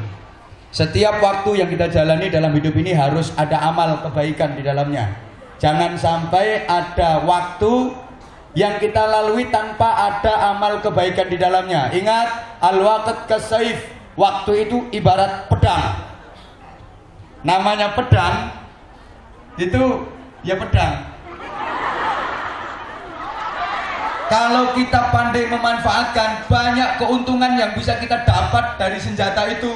Setiap waktu yang kita jalani dalam hidup ini harus ada amal kebaikan di dalamnya. Jangan sampai ada waktu yang kita lalui tanpa ada amal kebaikan di dalamnya. Ingat, al-waqt kasaif. Waktu itu ibarat pedang. Namanya pedang itu ya pedang. Kalau kita pandai memanfaatkan, banyak keuntungan yang bisa kita dapat dari senjata itu.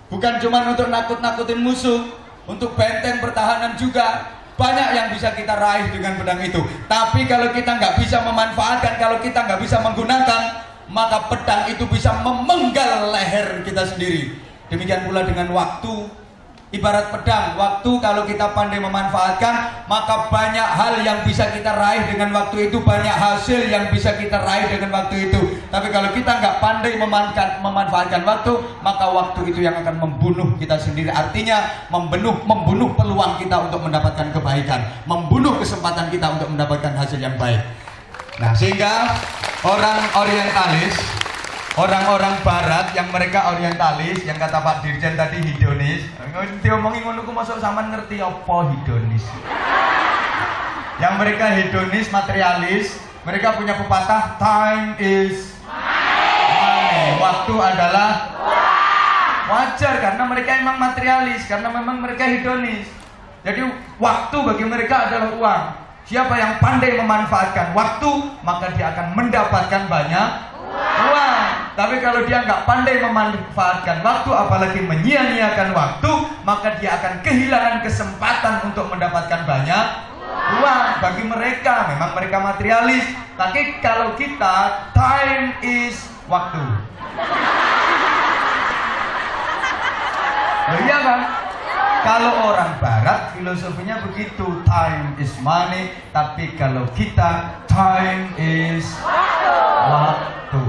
Bukan cuma untuk nakut-nakutin musuh, untuk benteng pertahanan juga. Banyak yang bisa kita raih dengan pedang itu. Tapi kalau kita nggak bisa memanfaatkan, kalau kita nggak bisa menggunakan, maka pedang itu bisa memenggal leher kita sendiri. Demikian pula dengan waktu. ibarat pedang. Waktu kalau kita pandai memanfaatkan, maka banyak hal yang bisa kita raih dengan waktu itu, banyak hasil yang bisa kita raih dengan waktu itu. Tapi kalau kita nggak pandai memanfaatkan waktu, maka waktu itu yang akan membunuh kita sendiri. Artinya membunuh peluang kita untuk mendapatkan kebaikan, membunuh kesempatan kita untuk mendapatkan hasil yang baik. Nah, sehingga orang orientalis, orang-orang barat yang mereka orientalis, yang kata Pak Dirjen tadi hedonis, diomongin ngono ku masuk sampean ngerti apa hedonis. Yang mereka hedonis, materialis, mereka punya pepatah time is money. Waktu adalah wajar karena mereka emang materialis, karena memang mereka hedonis. Jadi waktu bagi mereka adalah uang. Siapa yang pandai memanfaatkan waktu, maka dia akan mendapatkan banyak uang. Tapi kalau dia nggak pandai memanfaatkan waktu, apalagi menyia-nyiakan waktu, maka dia akan kehilangan kesempatan untuk mendapatkan banyak uang. Bagi mereka, memang mereka materialis. Tapi kalau kita, time is waktu. Oh iya kan? Kalau orang barat filosofinya begitu, time is money. Tapi kalau kita, time is waktu.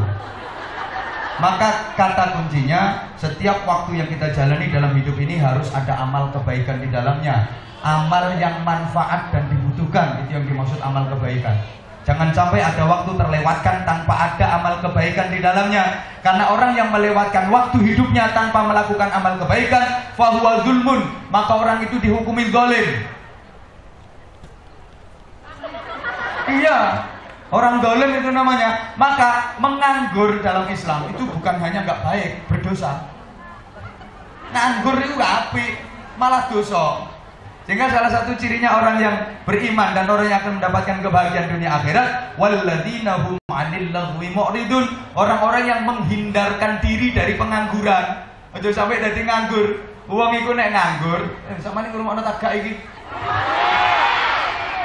Maka kata kuncinya, setiap waktu yang kita jalani dalam hidup ini harus ada amal kebaikan di dalamnya. Amal yang manfaat dan dibutuhkan, itu yang dimaksud amal kebaikan. Jangan sampai ada waktu terlewatkan tanpa ada amal kebaikan di dalamnya. Karena orang yang melewatkan waktu hidupnya tanpa melakukan amal kebaikan, fahuwa zulmun, maka orang itu dihukumin zalim. Iya, orang zalim itu namanya. Maka menganggur dalam Islam itu bukan hanya nggak baik, berdosa. Nganggur itu nggak apik, malah dosa. Sehingga salah satu cirinya orang yang beriman dan orang yang akan mendapatkan kebahagiaan dunia akhirat, walladzina hum 'anil laghwi mu'ridun, orang-orang yang menghindarkan diri dari pengangguran. Aja sampai dadi nganggur. Wong iku nek nganggur, sampeyan ngrungokno tagak iki.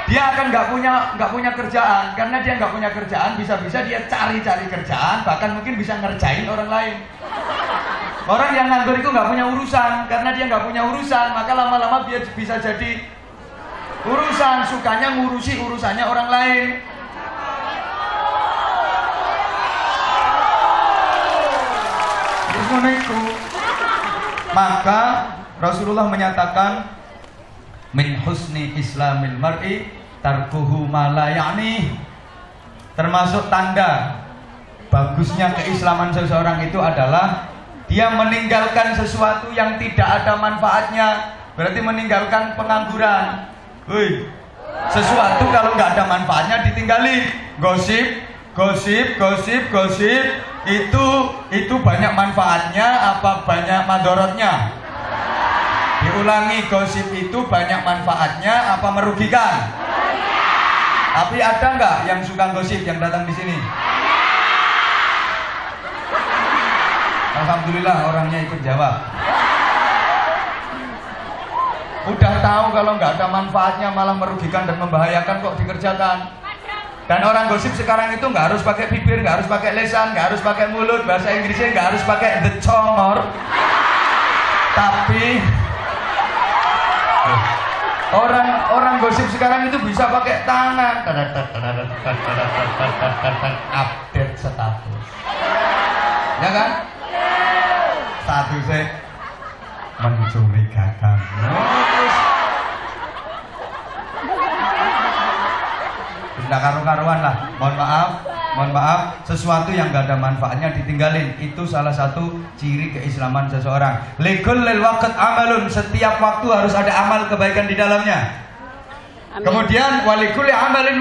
Dia akan nggak punya kerjaan. Karena dia nggak punya kerjaan, bisa-bisa dia cari-cari kerjaan, bahkan mungkin bisa ngerjain orang lain. Orang yang nganggur itu nggak punya urusan. Karena dia nggak punya urusan, maka lama-lama dia bisa jadi urusan. Sukanya ngurusi urusannya orang lain. Maka Rasulullah menyatakan, min husni islamil mar'i tarkuhu ma la ya'ni. Termasuk tanda bagusnya keislaman seseorang itu adalah dia meninggalkan sesuatu yang tidak ada manfaatnya. Berarti meninggalkan pengangguran. Sesuatu kalau nggak ada manfaatnya ditinggalin. Gosip itu banyak manfaatnya apa banyak madorotnya? Diulangi, gosip itu banyak manfaatnya apa merugikan? Tapi ada nggak yang suka gosip yang datang di sini? Alhamdulillah orangnya ikut jawab. Udah tahu kalau nggak ada manfaatnya malah merugikan dan membahayakan kok dikerjakan. Dan orang gosip sekarang itu nggak harus pakai bibir, nggak harus pakai lisan, nggak harus pakai mulut, bahasa Inggrisnya nggak harus pakai the congor. Tapi orang gosip sekarang itu bisa pakai tangan, update status, ya kan? Statusnya mencurigakan. Tidak karu-karuan lah. Mohon maaf, sesuatu yang gak ada manfaatnya ditinggalin. Itu salah satu ciri keislaman seseorang. Likul lil waqt amalun, setiap waktu harus ada amal kebaikan di dalamnya. Amin. Kemudian walikuli amalin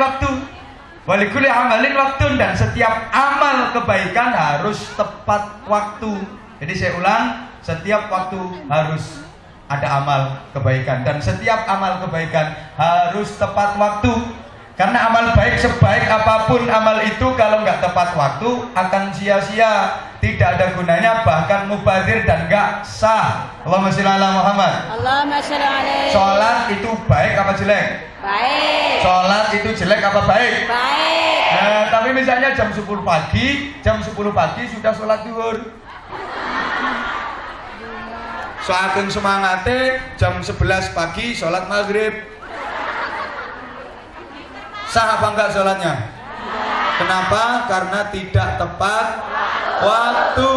waktu, dan setiap amal kebaikan harus tepat waktu. Jadi saya ulang, setiap waktu harus ada amal kebaikan, dan setiap amal kebaikan harus tepat waktu. Karena amal baik sebaik apapun amal itu, kalau nggak tepat waktu akan sia-sia, tidak ada gunanya, bahkan mubazir dan nggak sah. Allahumma sholli ala Muhammad. Allahumma sholli alaihi. Sholat itu baik apa jelek? Baik. Sholat itu jelek apa baik? Baik. Nah, tapi misalnya jam 10 pagi sudah sholat zuhur. saking semangate jam 11 pagi sholat maghrib. Sah apa enggak sholatnya? Kenapa? Karena tidak tepat waktu.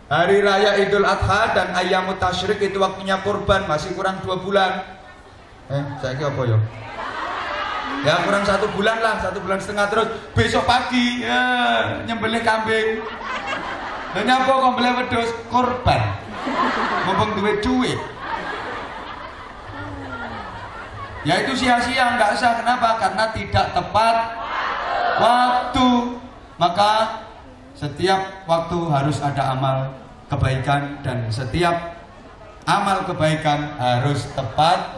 Hari raya Idul Adha dan Ayyamut Tasyrik itu waktunya kurban, masih kurang 2 bulan. Saya apa ya? Ya kurang 1 bulan lah, 1 bulan setengah. Terus besok pagi ya nyembelih kambing. Dan nyapa kok nyembelih wedhus kurban. Mumpung duit. Ya itu sia-sia, nggak sah. Kenapa? Karena tidak tepat waktu. Maka setiap waktu harus ada amal kebaikan, dan setiap amal kebaikan harus tepat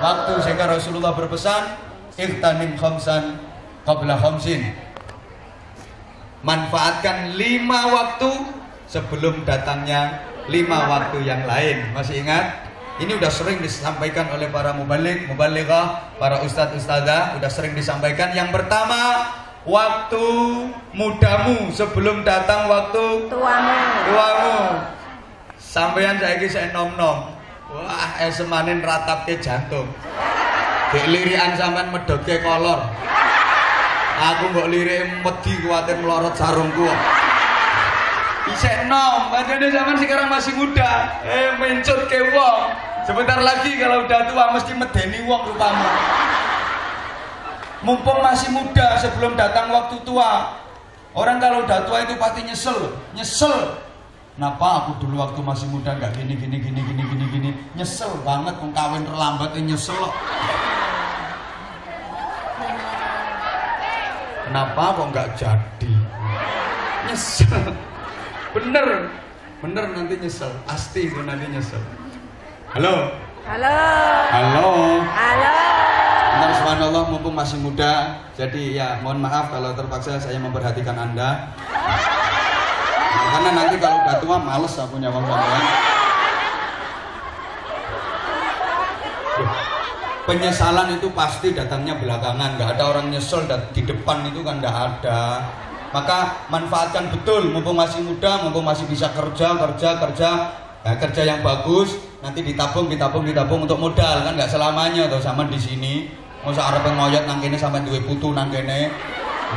waktu. Sehingga Rasulullah berpesan, ightanim khamsan qabla khamsin. Manfaatkan 5 waktu sebelum datangnya 5 waktu yang lain. Masih ingat? Ini udah sering disampaikan oleh para mubaligh, mubalighah, para ustadz ustadzah, udah sering disampaikan. Yang pertama, waktu mudamu sebelum datang waktu tuamu. Sampeyan saiki saya nom-nom. Wah, semanin ratapke jantung. Dek lirikan sampean medhotke kolor. Aku mbok lirik wedi kuwatir melorot sarungku. Isek nom, padahal zaman sekarang masih muda. Mencur ke wong. Sebentar lagi kalau udah tua mesti medeni wong rupamu. Mumpung masih muda sebelum datang waktu tua. Orang kalau udah tua itu pasti nyesel. Kenapa aku dulu waktu masih muda nggak gini. Nyesel banget, kawin terlambat nyesel. Kenapa kok nggak jadi? Nyesel. Bener nanti nyesel. Pasti itu nanti nyesel. Halo. Benar, subhanallah, mumpung masih muda. Jadi ya mohon maaf kalau terpaksa saya memperhatikan Anda. Nah, karena nanti kalau udah tua males aku nyawang sampean. Penyesalan itu pasti datangnya belakangan. Gak ada orang nyesel di depan itu kan, gak ada. Maka manfaatkan betul mumpung masih muda, mumpung masih bisa kerja. Nah, kerja yang bagus, nanti ditabung untuk modal, kan nggak selamanya tuh sama di sini. Masa arep ngoyot nang kene sampai duwe putu nang kene.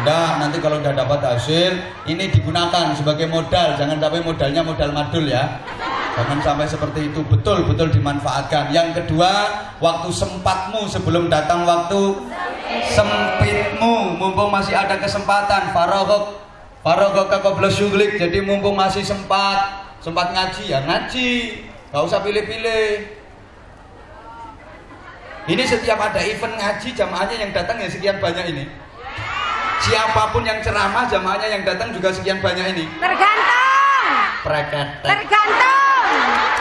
Ndak, nanti kalau udah dapat hasil, ini digunakan sebagai modal. Jangan sampai modalnya modal madul ya. Jangan sampai seperti itu, betul dimanfaatkan. Yang kedua, waktu sempatmu sebelum datang waktu sempitmu. Mumpung masih ada kesempatan, faragha qabla syughlik. Jadi mumpung masih sempat ngaji ya ngaji, gak usah pilih-pilih. Ini setiap ada event ngaji, jamaahnya yang datang ya sekian banyak ini. Siapapun yang ceramah, jamaahnya yang datang juga sekian banyak ini. Tergantung.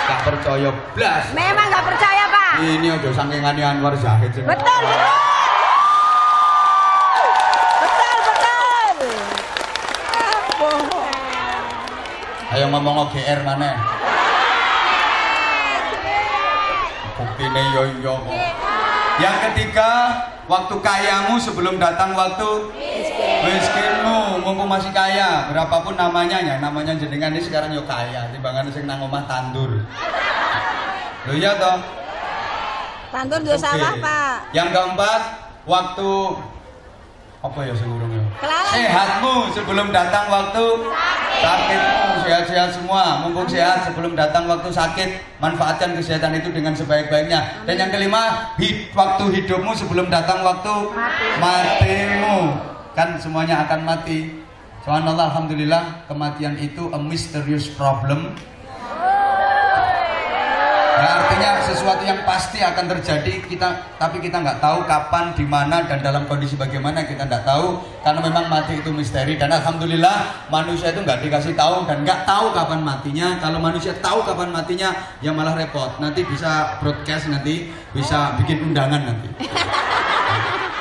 Gak percaya blas. Memang gak percaya, Pak. Ini udah sangkingane Anwar Zahid. Betul. Ayo ngomong GR mana? Buktine yo. Yang ketiga, waktu kayamu sebelum datang waktu miskinmu. Mumpung masih kaya, berapapun namanya jenengan ini sekarang yo kaya. Timbangan sing nang omah tandur. Lho iya toh? Tandur juga salah, Pak. Yang keempat, waktu apa ya sebelumnya? Sehatmu sebelum datang waktu sakitmu. Sehat-sehat semua, mumpung sehat sebelum datang waktu sakit. Manfaatkan kesehatan itu dengan sebaik-baiknya. Dan yang kelima, waktu hidupmu sebelum datang waktu matimu. Kan semuanya akan mati. Subhanallah, alhamdulillah, kematian itu a mysterious problem. Ya, artinya sesuatu yang pasti akan terjadi, tapi kita nggak tahu kapan, di mana, dan dalam kondisi bagaimana kita nggak tahu, karena memang mati itu misteri. Dan alhamdulillah manusia itu nggak dikasih tahu dan nggak tahu kapan matinya. Kalau manusia tahu kapan matinya, ya malah repot. Nanti bisa broadcast, nanti bisa bikin undangan nanti.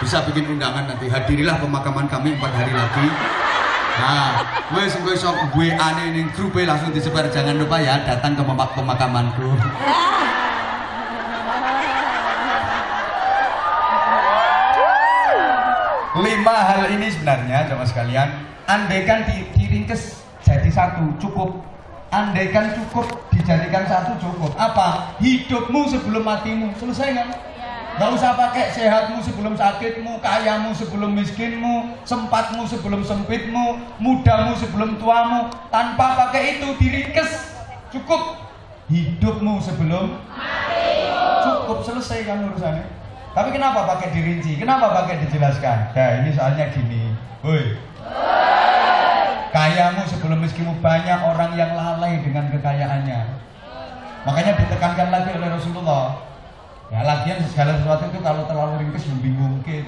Bisa bikin undangan nanti. Hadirilah pemakaman kami 4 hari lagi. Nah, wes sok gue aneh ning grup langsung disebar, jangan lupa ya datang ke pemakamanku. Lima hal ini sebenarnya jemaah sekalian, andaikan diringkes jadi satu cukup. andaikan cukup dijadikan satu cukup. Apa? Hidupmu sebelum matimu. Selesai kan? Gak usah pakai sehatmu sebelum sakitmu, kayamu sebelum miskinmu, sempatmu sebelum sempitmu, mudamu sebelum tuamu. Tanpa pakai itu diringkes. Cukup hidupmu sebelum matimu. Cukup, selesai kan urusannya. Tapi kenapa pakai dirinci? Kenapa pakai dijelaskan? Nah ini soalnya gini. Woi, kayamu sebelum miskinmu. Banyak orang yang lalai dengan kekayaannya. Makanya ditekankan lagi oleh Rasulullah. Ya lagian segala sesuatu itu kalau terlalu ringkes membingungkan.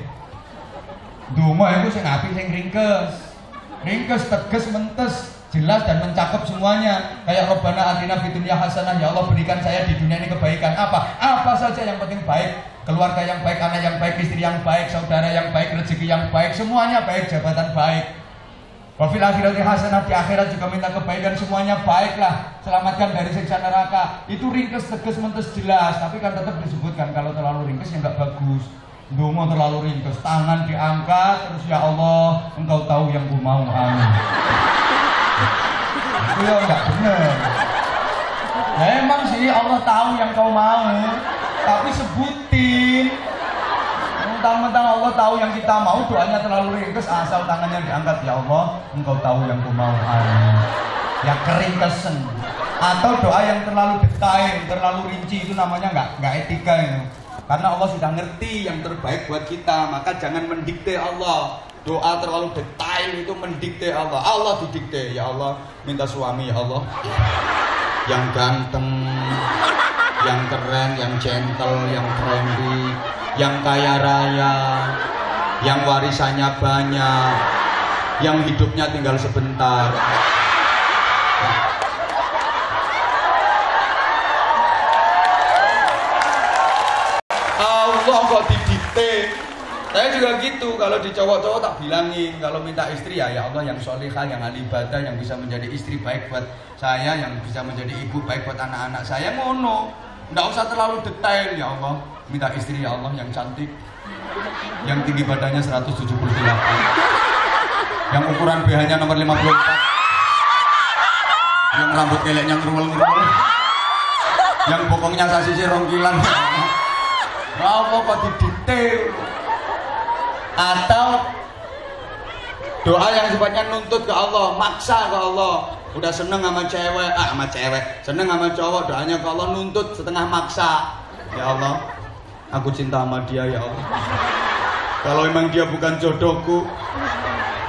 Dungo itu sing apik sing ringkes. Ringkes, tegas, mentes, jelas dan mencakup semuanya. Kayak Rabbana atina fid dunya hasanah, ya Allah berikan saya di dunia ini kebaikan. Apa saja yang penting baik. Keluarga yang baik, anak yang baik, istri yang baik, saudara yang baik, rezeki yang baik, semuanya baik, jabatan baik. Wa fil akhirati hasanah, di akhirat juga minta kebaikan, semuanya baiklah, selamatkan dari siksa neraka. Itu ringkes, tegas, mentes, jelas. Tapi kan tetap disebutkan kalau terlalu ringkes ya nggak bagus. Dongo terlalu ringkes, tangan diangkat terus ya Allah, Engkau tahu yang ku mau, amin. Itu ya nggak benar. Ya emang sih Allah tahu yang kau mau, tapi sebutin. Mentang-mentang Allah tahu yang kita mau, doanya terlalu ringkes, asal tangannya diangkat, ya Allah Engkau tahu yang ku mau, amin. Ya keringkesen. Atau doa yang terlalu detail, terlalu rinci, itu namanya nggak etika itu. Karena Allah sudah ngerti yang terbaik buat kita, maka jangan mendikte Allah. Doa terlalu detail itu mendikte Allah. Allah didikte, ya Allah minta suami ya Allah yang ganteng, yang keren, yang gentle, yang trendy, yang kaya raya, yang warisannya banyak, yang hidupnya tinggal sebentar. Allah kok didikte. Saya juga gitu, kalau di cowok-cowok tak bilangin, kalau minta istri ya Allah yang solihah, yang ahli ibadah, yang bisa menjadi istri baik buat saya, yang bisa menjadi ibu baik buat anak-anak saya, ngono. Nggak usah terlalu detail, ya Allah minta istri ya Allah yang cantik, yang tinggi badannya 178, yang ukuran BH-nya nomor 54, yang rambut keleknya ngerul-ngerul, yang bokongnya sasisnya rongkilan. Ya Allah kok didetail. Atau doa yang sifatnya nuntut ke Allah, maksa ke Allah. Udah seneng sama cewek, seneng sama cowok, doanya ke Allah nuntut setengah maksa. Ya Allah, aku cinta sama dia ya Allah. Kalau memang dia bukan jodohku,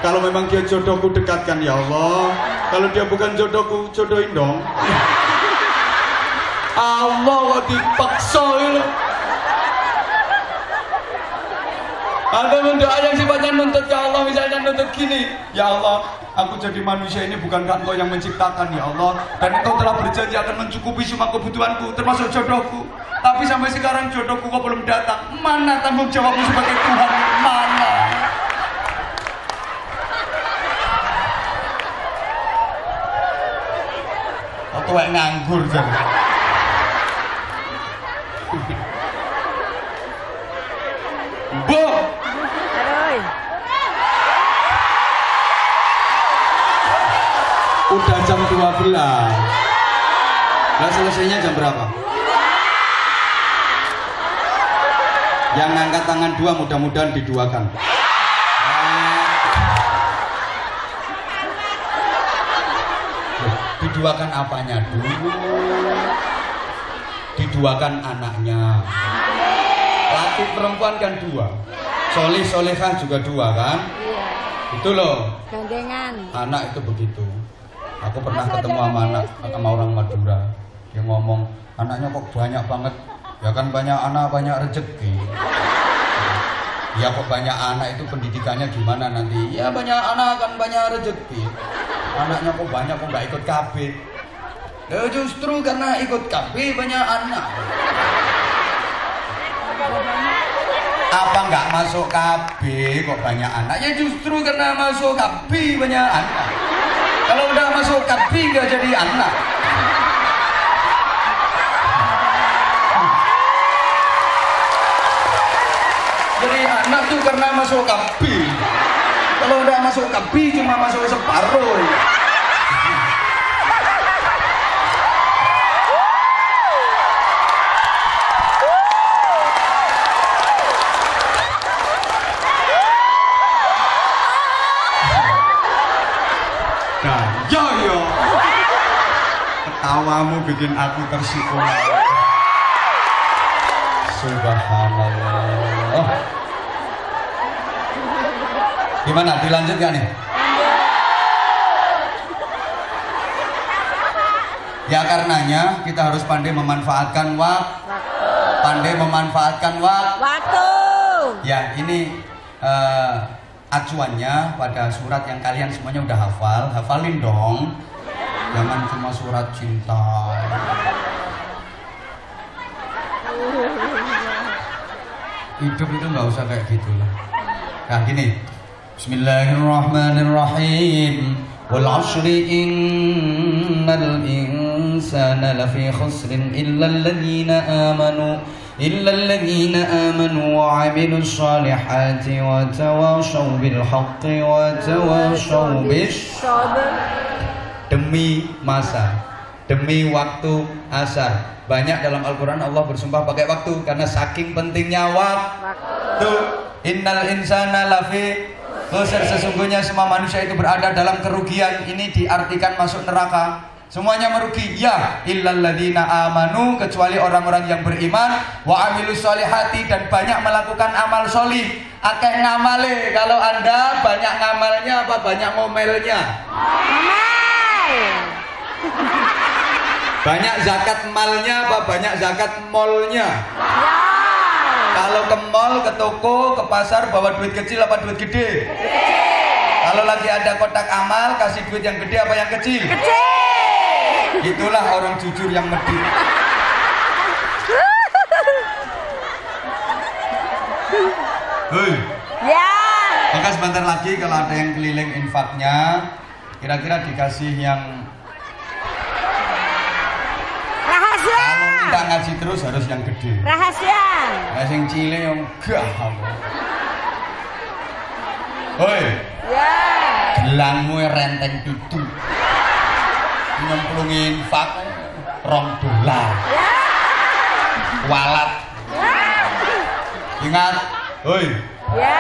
kalau memang dia jodohku dekatkan ya Allah. Kalau dia bukan jodohku, jodohin dong. Allah kok dipaksa ya. Ada doa yang sifatnya nuntut ke Allah, misalnya nuntut gini, ya Allah, aku jadi manusia ini bukankah Engkau yang menciptakan ya Allah, dan Engkau telah berjanji akan mencukupi semua kebutuhanku, termasuk jodohku. Tapi sampai sekarang jodohku kok belum datang. Mana tanggung jawabmu sebagai Tuhan? Mana? Kok tuwek nganggur jadi. Bu. Udah jam 12. Nah selesainya jam berapa? Yang ngangkat tangan 2 mudah-mudahan diduakan. Diduakan apanya dulu? Diduakan anaknya. Laki perempuan kan 2. Solih solehah juga 2 kan? Itu loh. Gandengan. Anak itu begitu. Aku pernah ketemu sama orang Madura. Dia ngomong, anaknya kok banyak banget. Ya kan banyak anak banyak rezeki. Ya kok banyak anak itu pendidikannya gimana nanti? Ya banyak anak kan banyak rezeki. Anaknya kok banyak kok nggak ikut KB? Ya justru karena ikut KB banyak anak. Apa nggak masuk KB kok banyak anak? Ya justru karena masuk KB banyak anak. Kalau udah masuk KB nggak jadi anak. Jadi anak tuh karena masuk KB. Kalau udah masuk KB cuma masuk separuh. Tawamu bikin aku tersikung. Subhanallah. Gimana? Dilanjut gak nih? Ya karenanya kita harus pandai memanfaatkan waktu. Ya ini acuannya pada surat yang kalian semuanya udah hafalin dong. Jangan cuma surat cinta. Hidup itu nggak usah kayak gitu lah. Nah gini, Bismillahirrahmanirrahim. Wal 'ashri innal insana lafi khusrin illa alladhina amanu wa 'amilus solihati wa tawashaw bil haqqi wa tawashaw bis sabr. Demi masa, demi waktu asar. Banyak dalam Al-Quran Allah bersumpah pakai waktu karena saking pentingnya waktu. Innal insana lafi khusr, sesungguhnya semua manusia itu berada dalam kerugian. Ini diartikan masuk neraka. Semuanya merugi. Ya, illal ladzina amanu, kecuali orang-orang yang beriman, wa amilus solihati, dan banyak melakukan amal solih. Akeh ngamale. Kalau Anda banyak ngamalnya apa banyak ngomelnya? Banyak zakat malnya apa banyak zakat molnya? Ya. Kalau ke mall, ke toko, ke pasar bawa duit kecil apa duit gede? Kecil. Kalau lagi ada kotak amal kasih duit yang gede apa yang kecil? Kecil. Itulah orang jujur yang medit. Hei. Ya. Maka sebentar lagi kalau ada yang keliling infaknya, kira-kira dikasih yang kita ngaji terus harus yang gede. Rahasia. Nah, yang cilik yang gah. Hoi. Ya. Gelangmu renteng pitu. Nyemplungin infak $2. Ya. Walat. Ya. Ingat. Hoi. Ya.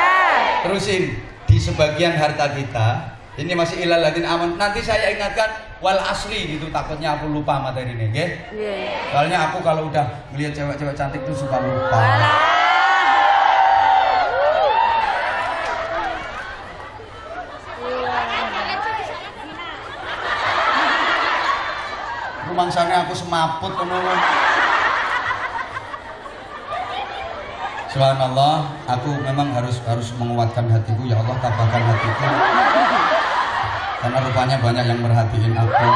Terusin di sebagian harta kita. Ini masih ilal ladin aman. Nanti saya ingatkan wal asli gitu, takutnya aku lupa materi ini, nggih? Yeah. Soalnya aku kalau udah melihat cewek-cewek cantik tuh suka lupa. Rumangsane aku semaput tenan. Subhanallah, aku memang harus menguatkan hatiku. Ya Allah, tabahkan hatiku. Karena rupanya banyak yang merhatiin aku.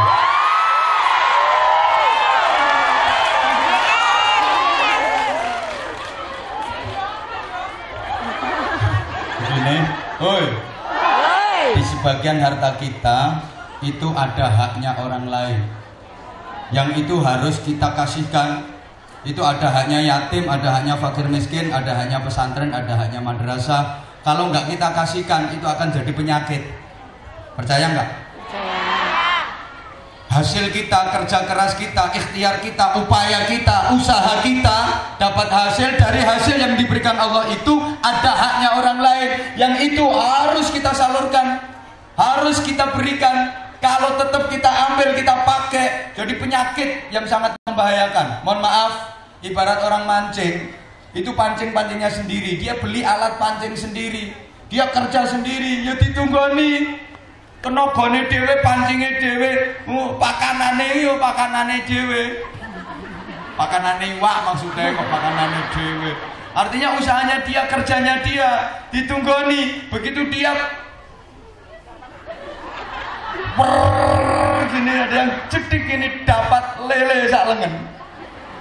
Begini, hoi. Di sebagian harta kita itu ada haknya orang lain. Yang itu harus kita kasihkan. Itu ada haknya yatim, ada haknya fakir miskin, ada haknya pesantren, ada haknya madrasah. Kalau nggak kita kasihkan, itu akan jadi penyakit. Percaya nggak? Hasil kita, kerja keras kita, ikhtiar kita, upaya kita, usaha kita dapat hasil. Dari hasil yang diberikan Allah itu ada haknya orang lain. Yang itu harus kita salurkan, harus kita berikan. Kalau tetap kita ambil, kita pakai, jadi penyakit yang sangat membahayakan. Mohon maaf, ibarat orang mancing, itu pancing-pancingnya sendiri. Dia beli alat pancing sendiri, dia kerja sendiri, ya ditunggoni. Tenagane dhewe, pancinge dhewe, pakanane yo pakanane dhewe. Pakanane iwak maksudnya kok pakanane dhewe. Artinya usahanya dia, kerjanya dia, ditunggoni. Begitu dia gini ada yang cedik ini dapat lele sak lengan.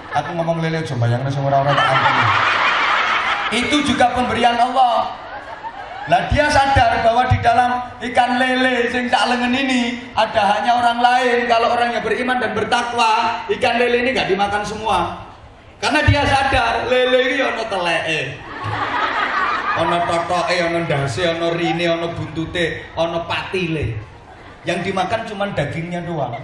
Aku ngomong lele aja bayangno sing ora-ora tak ampuni. Itu juga pemberian Allah. Lah dia sadar bahwa di dalam ikan lele sing sak lengan ini ada hanya orang lain. Kalau orang yang beriman dan bertakwa, ikan lele ini gak dimakan semua. Karena dia sadar lele ini ono teleke, ono totoke, ono ndase, ono rine, ono buntute, ono patile. Yang dimakan cuma dagingnya doang.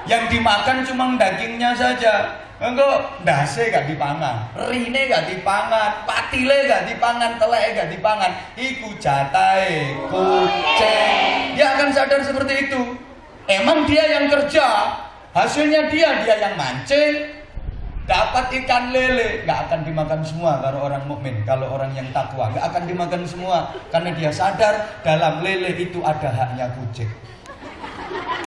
Yang dimakan cuma dagingnya saja. Engko ndase gak dipangan, rine gak dipangan, patile gak dipangan, teleke gak dipangan. Iku jatahe kucing. Dia akan sadar seperti itu. Emang dia yang kerja, Hasilnya dia yang mancing, dapat ikan lele, nggak akan dimakan semua kalau orang mukmin. Kalau orang yang takwa nggak akan dimakan semua, karena dia sadar dalam lele itu ada haknya kucing.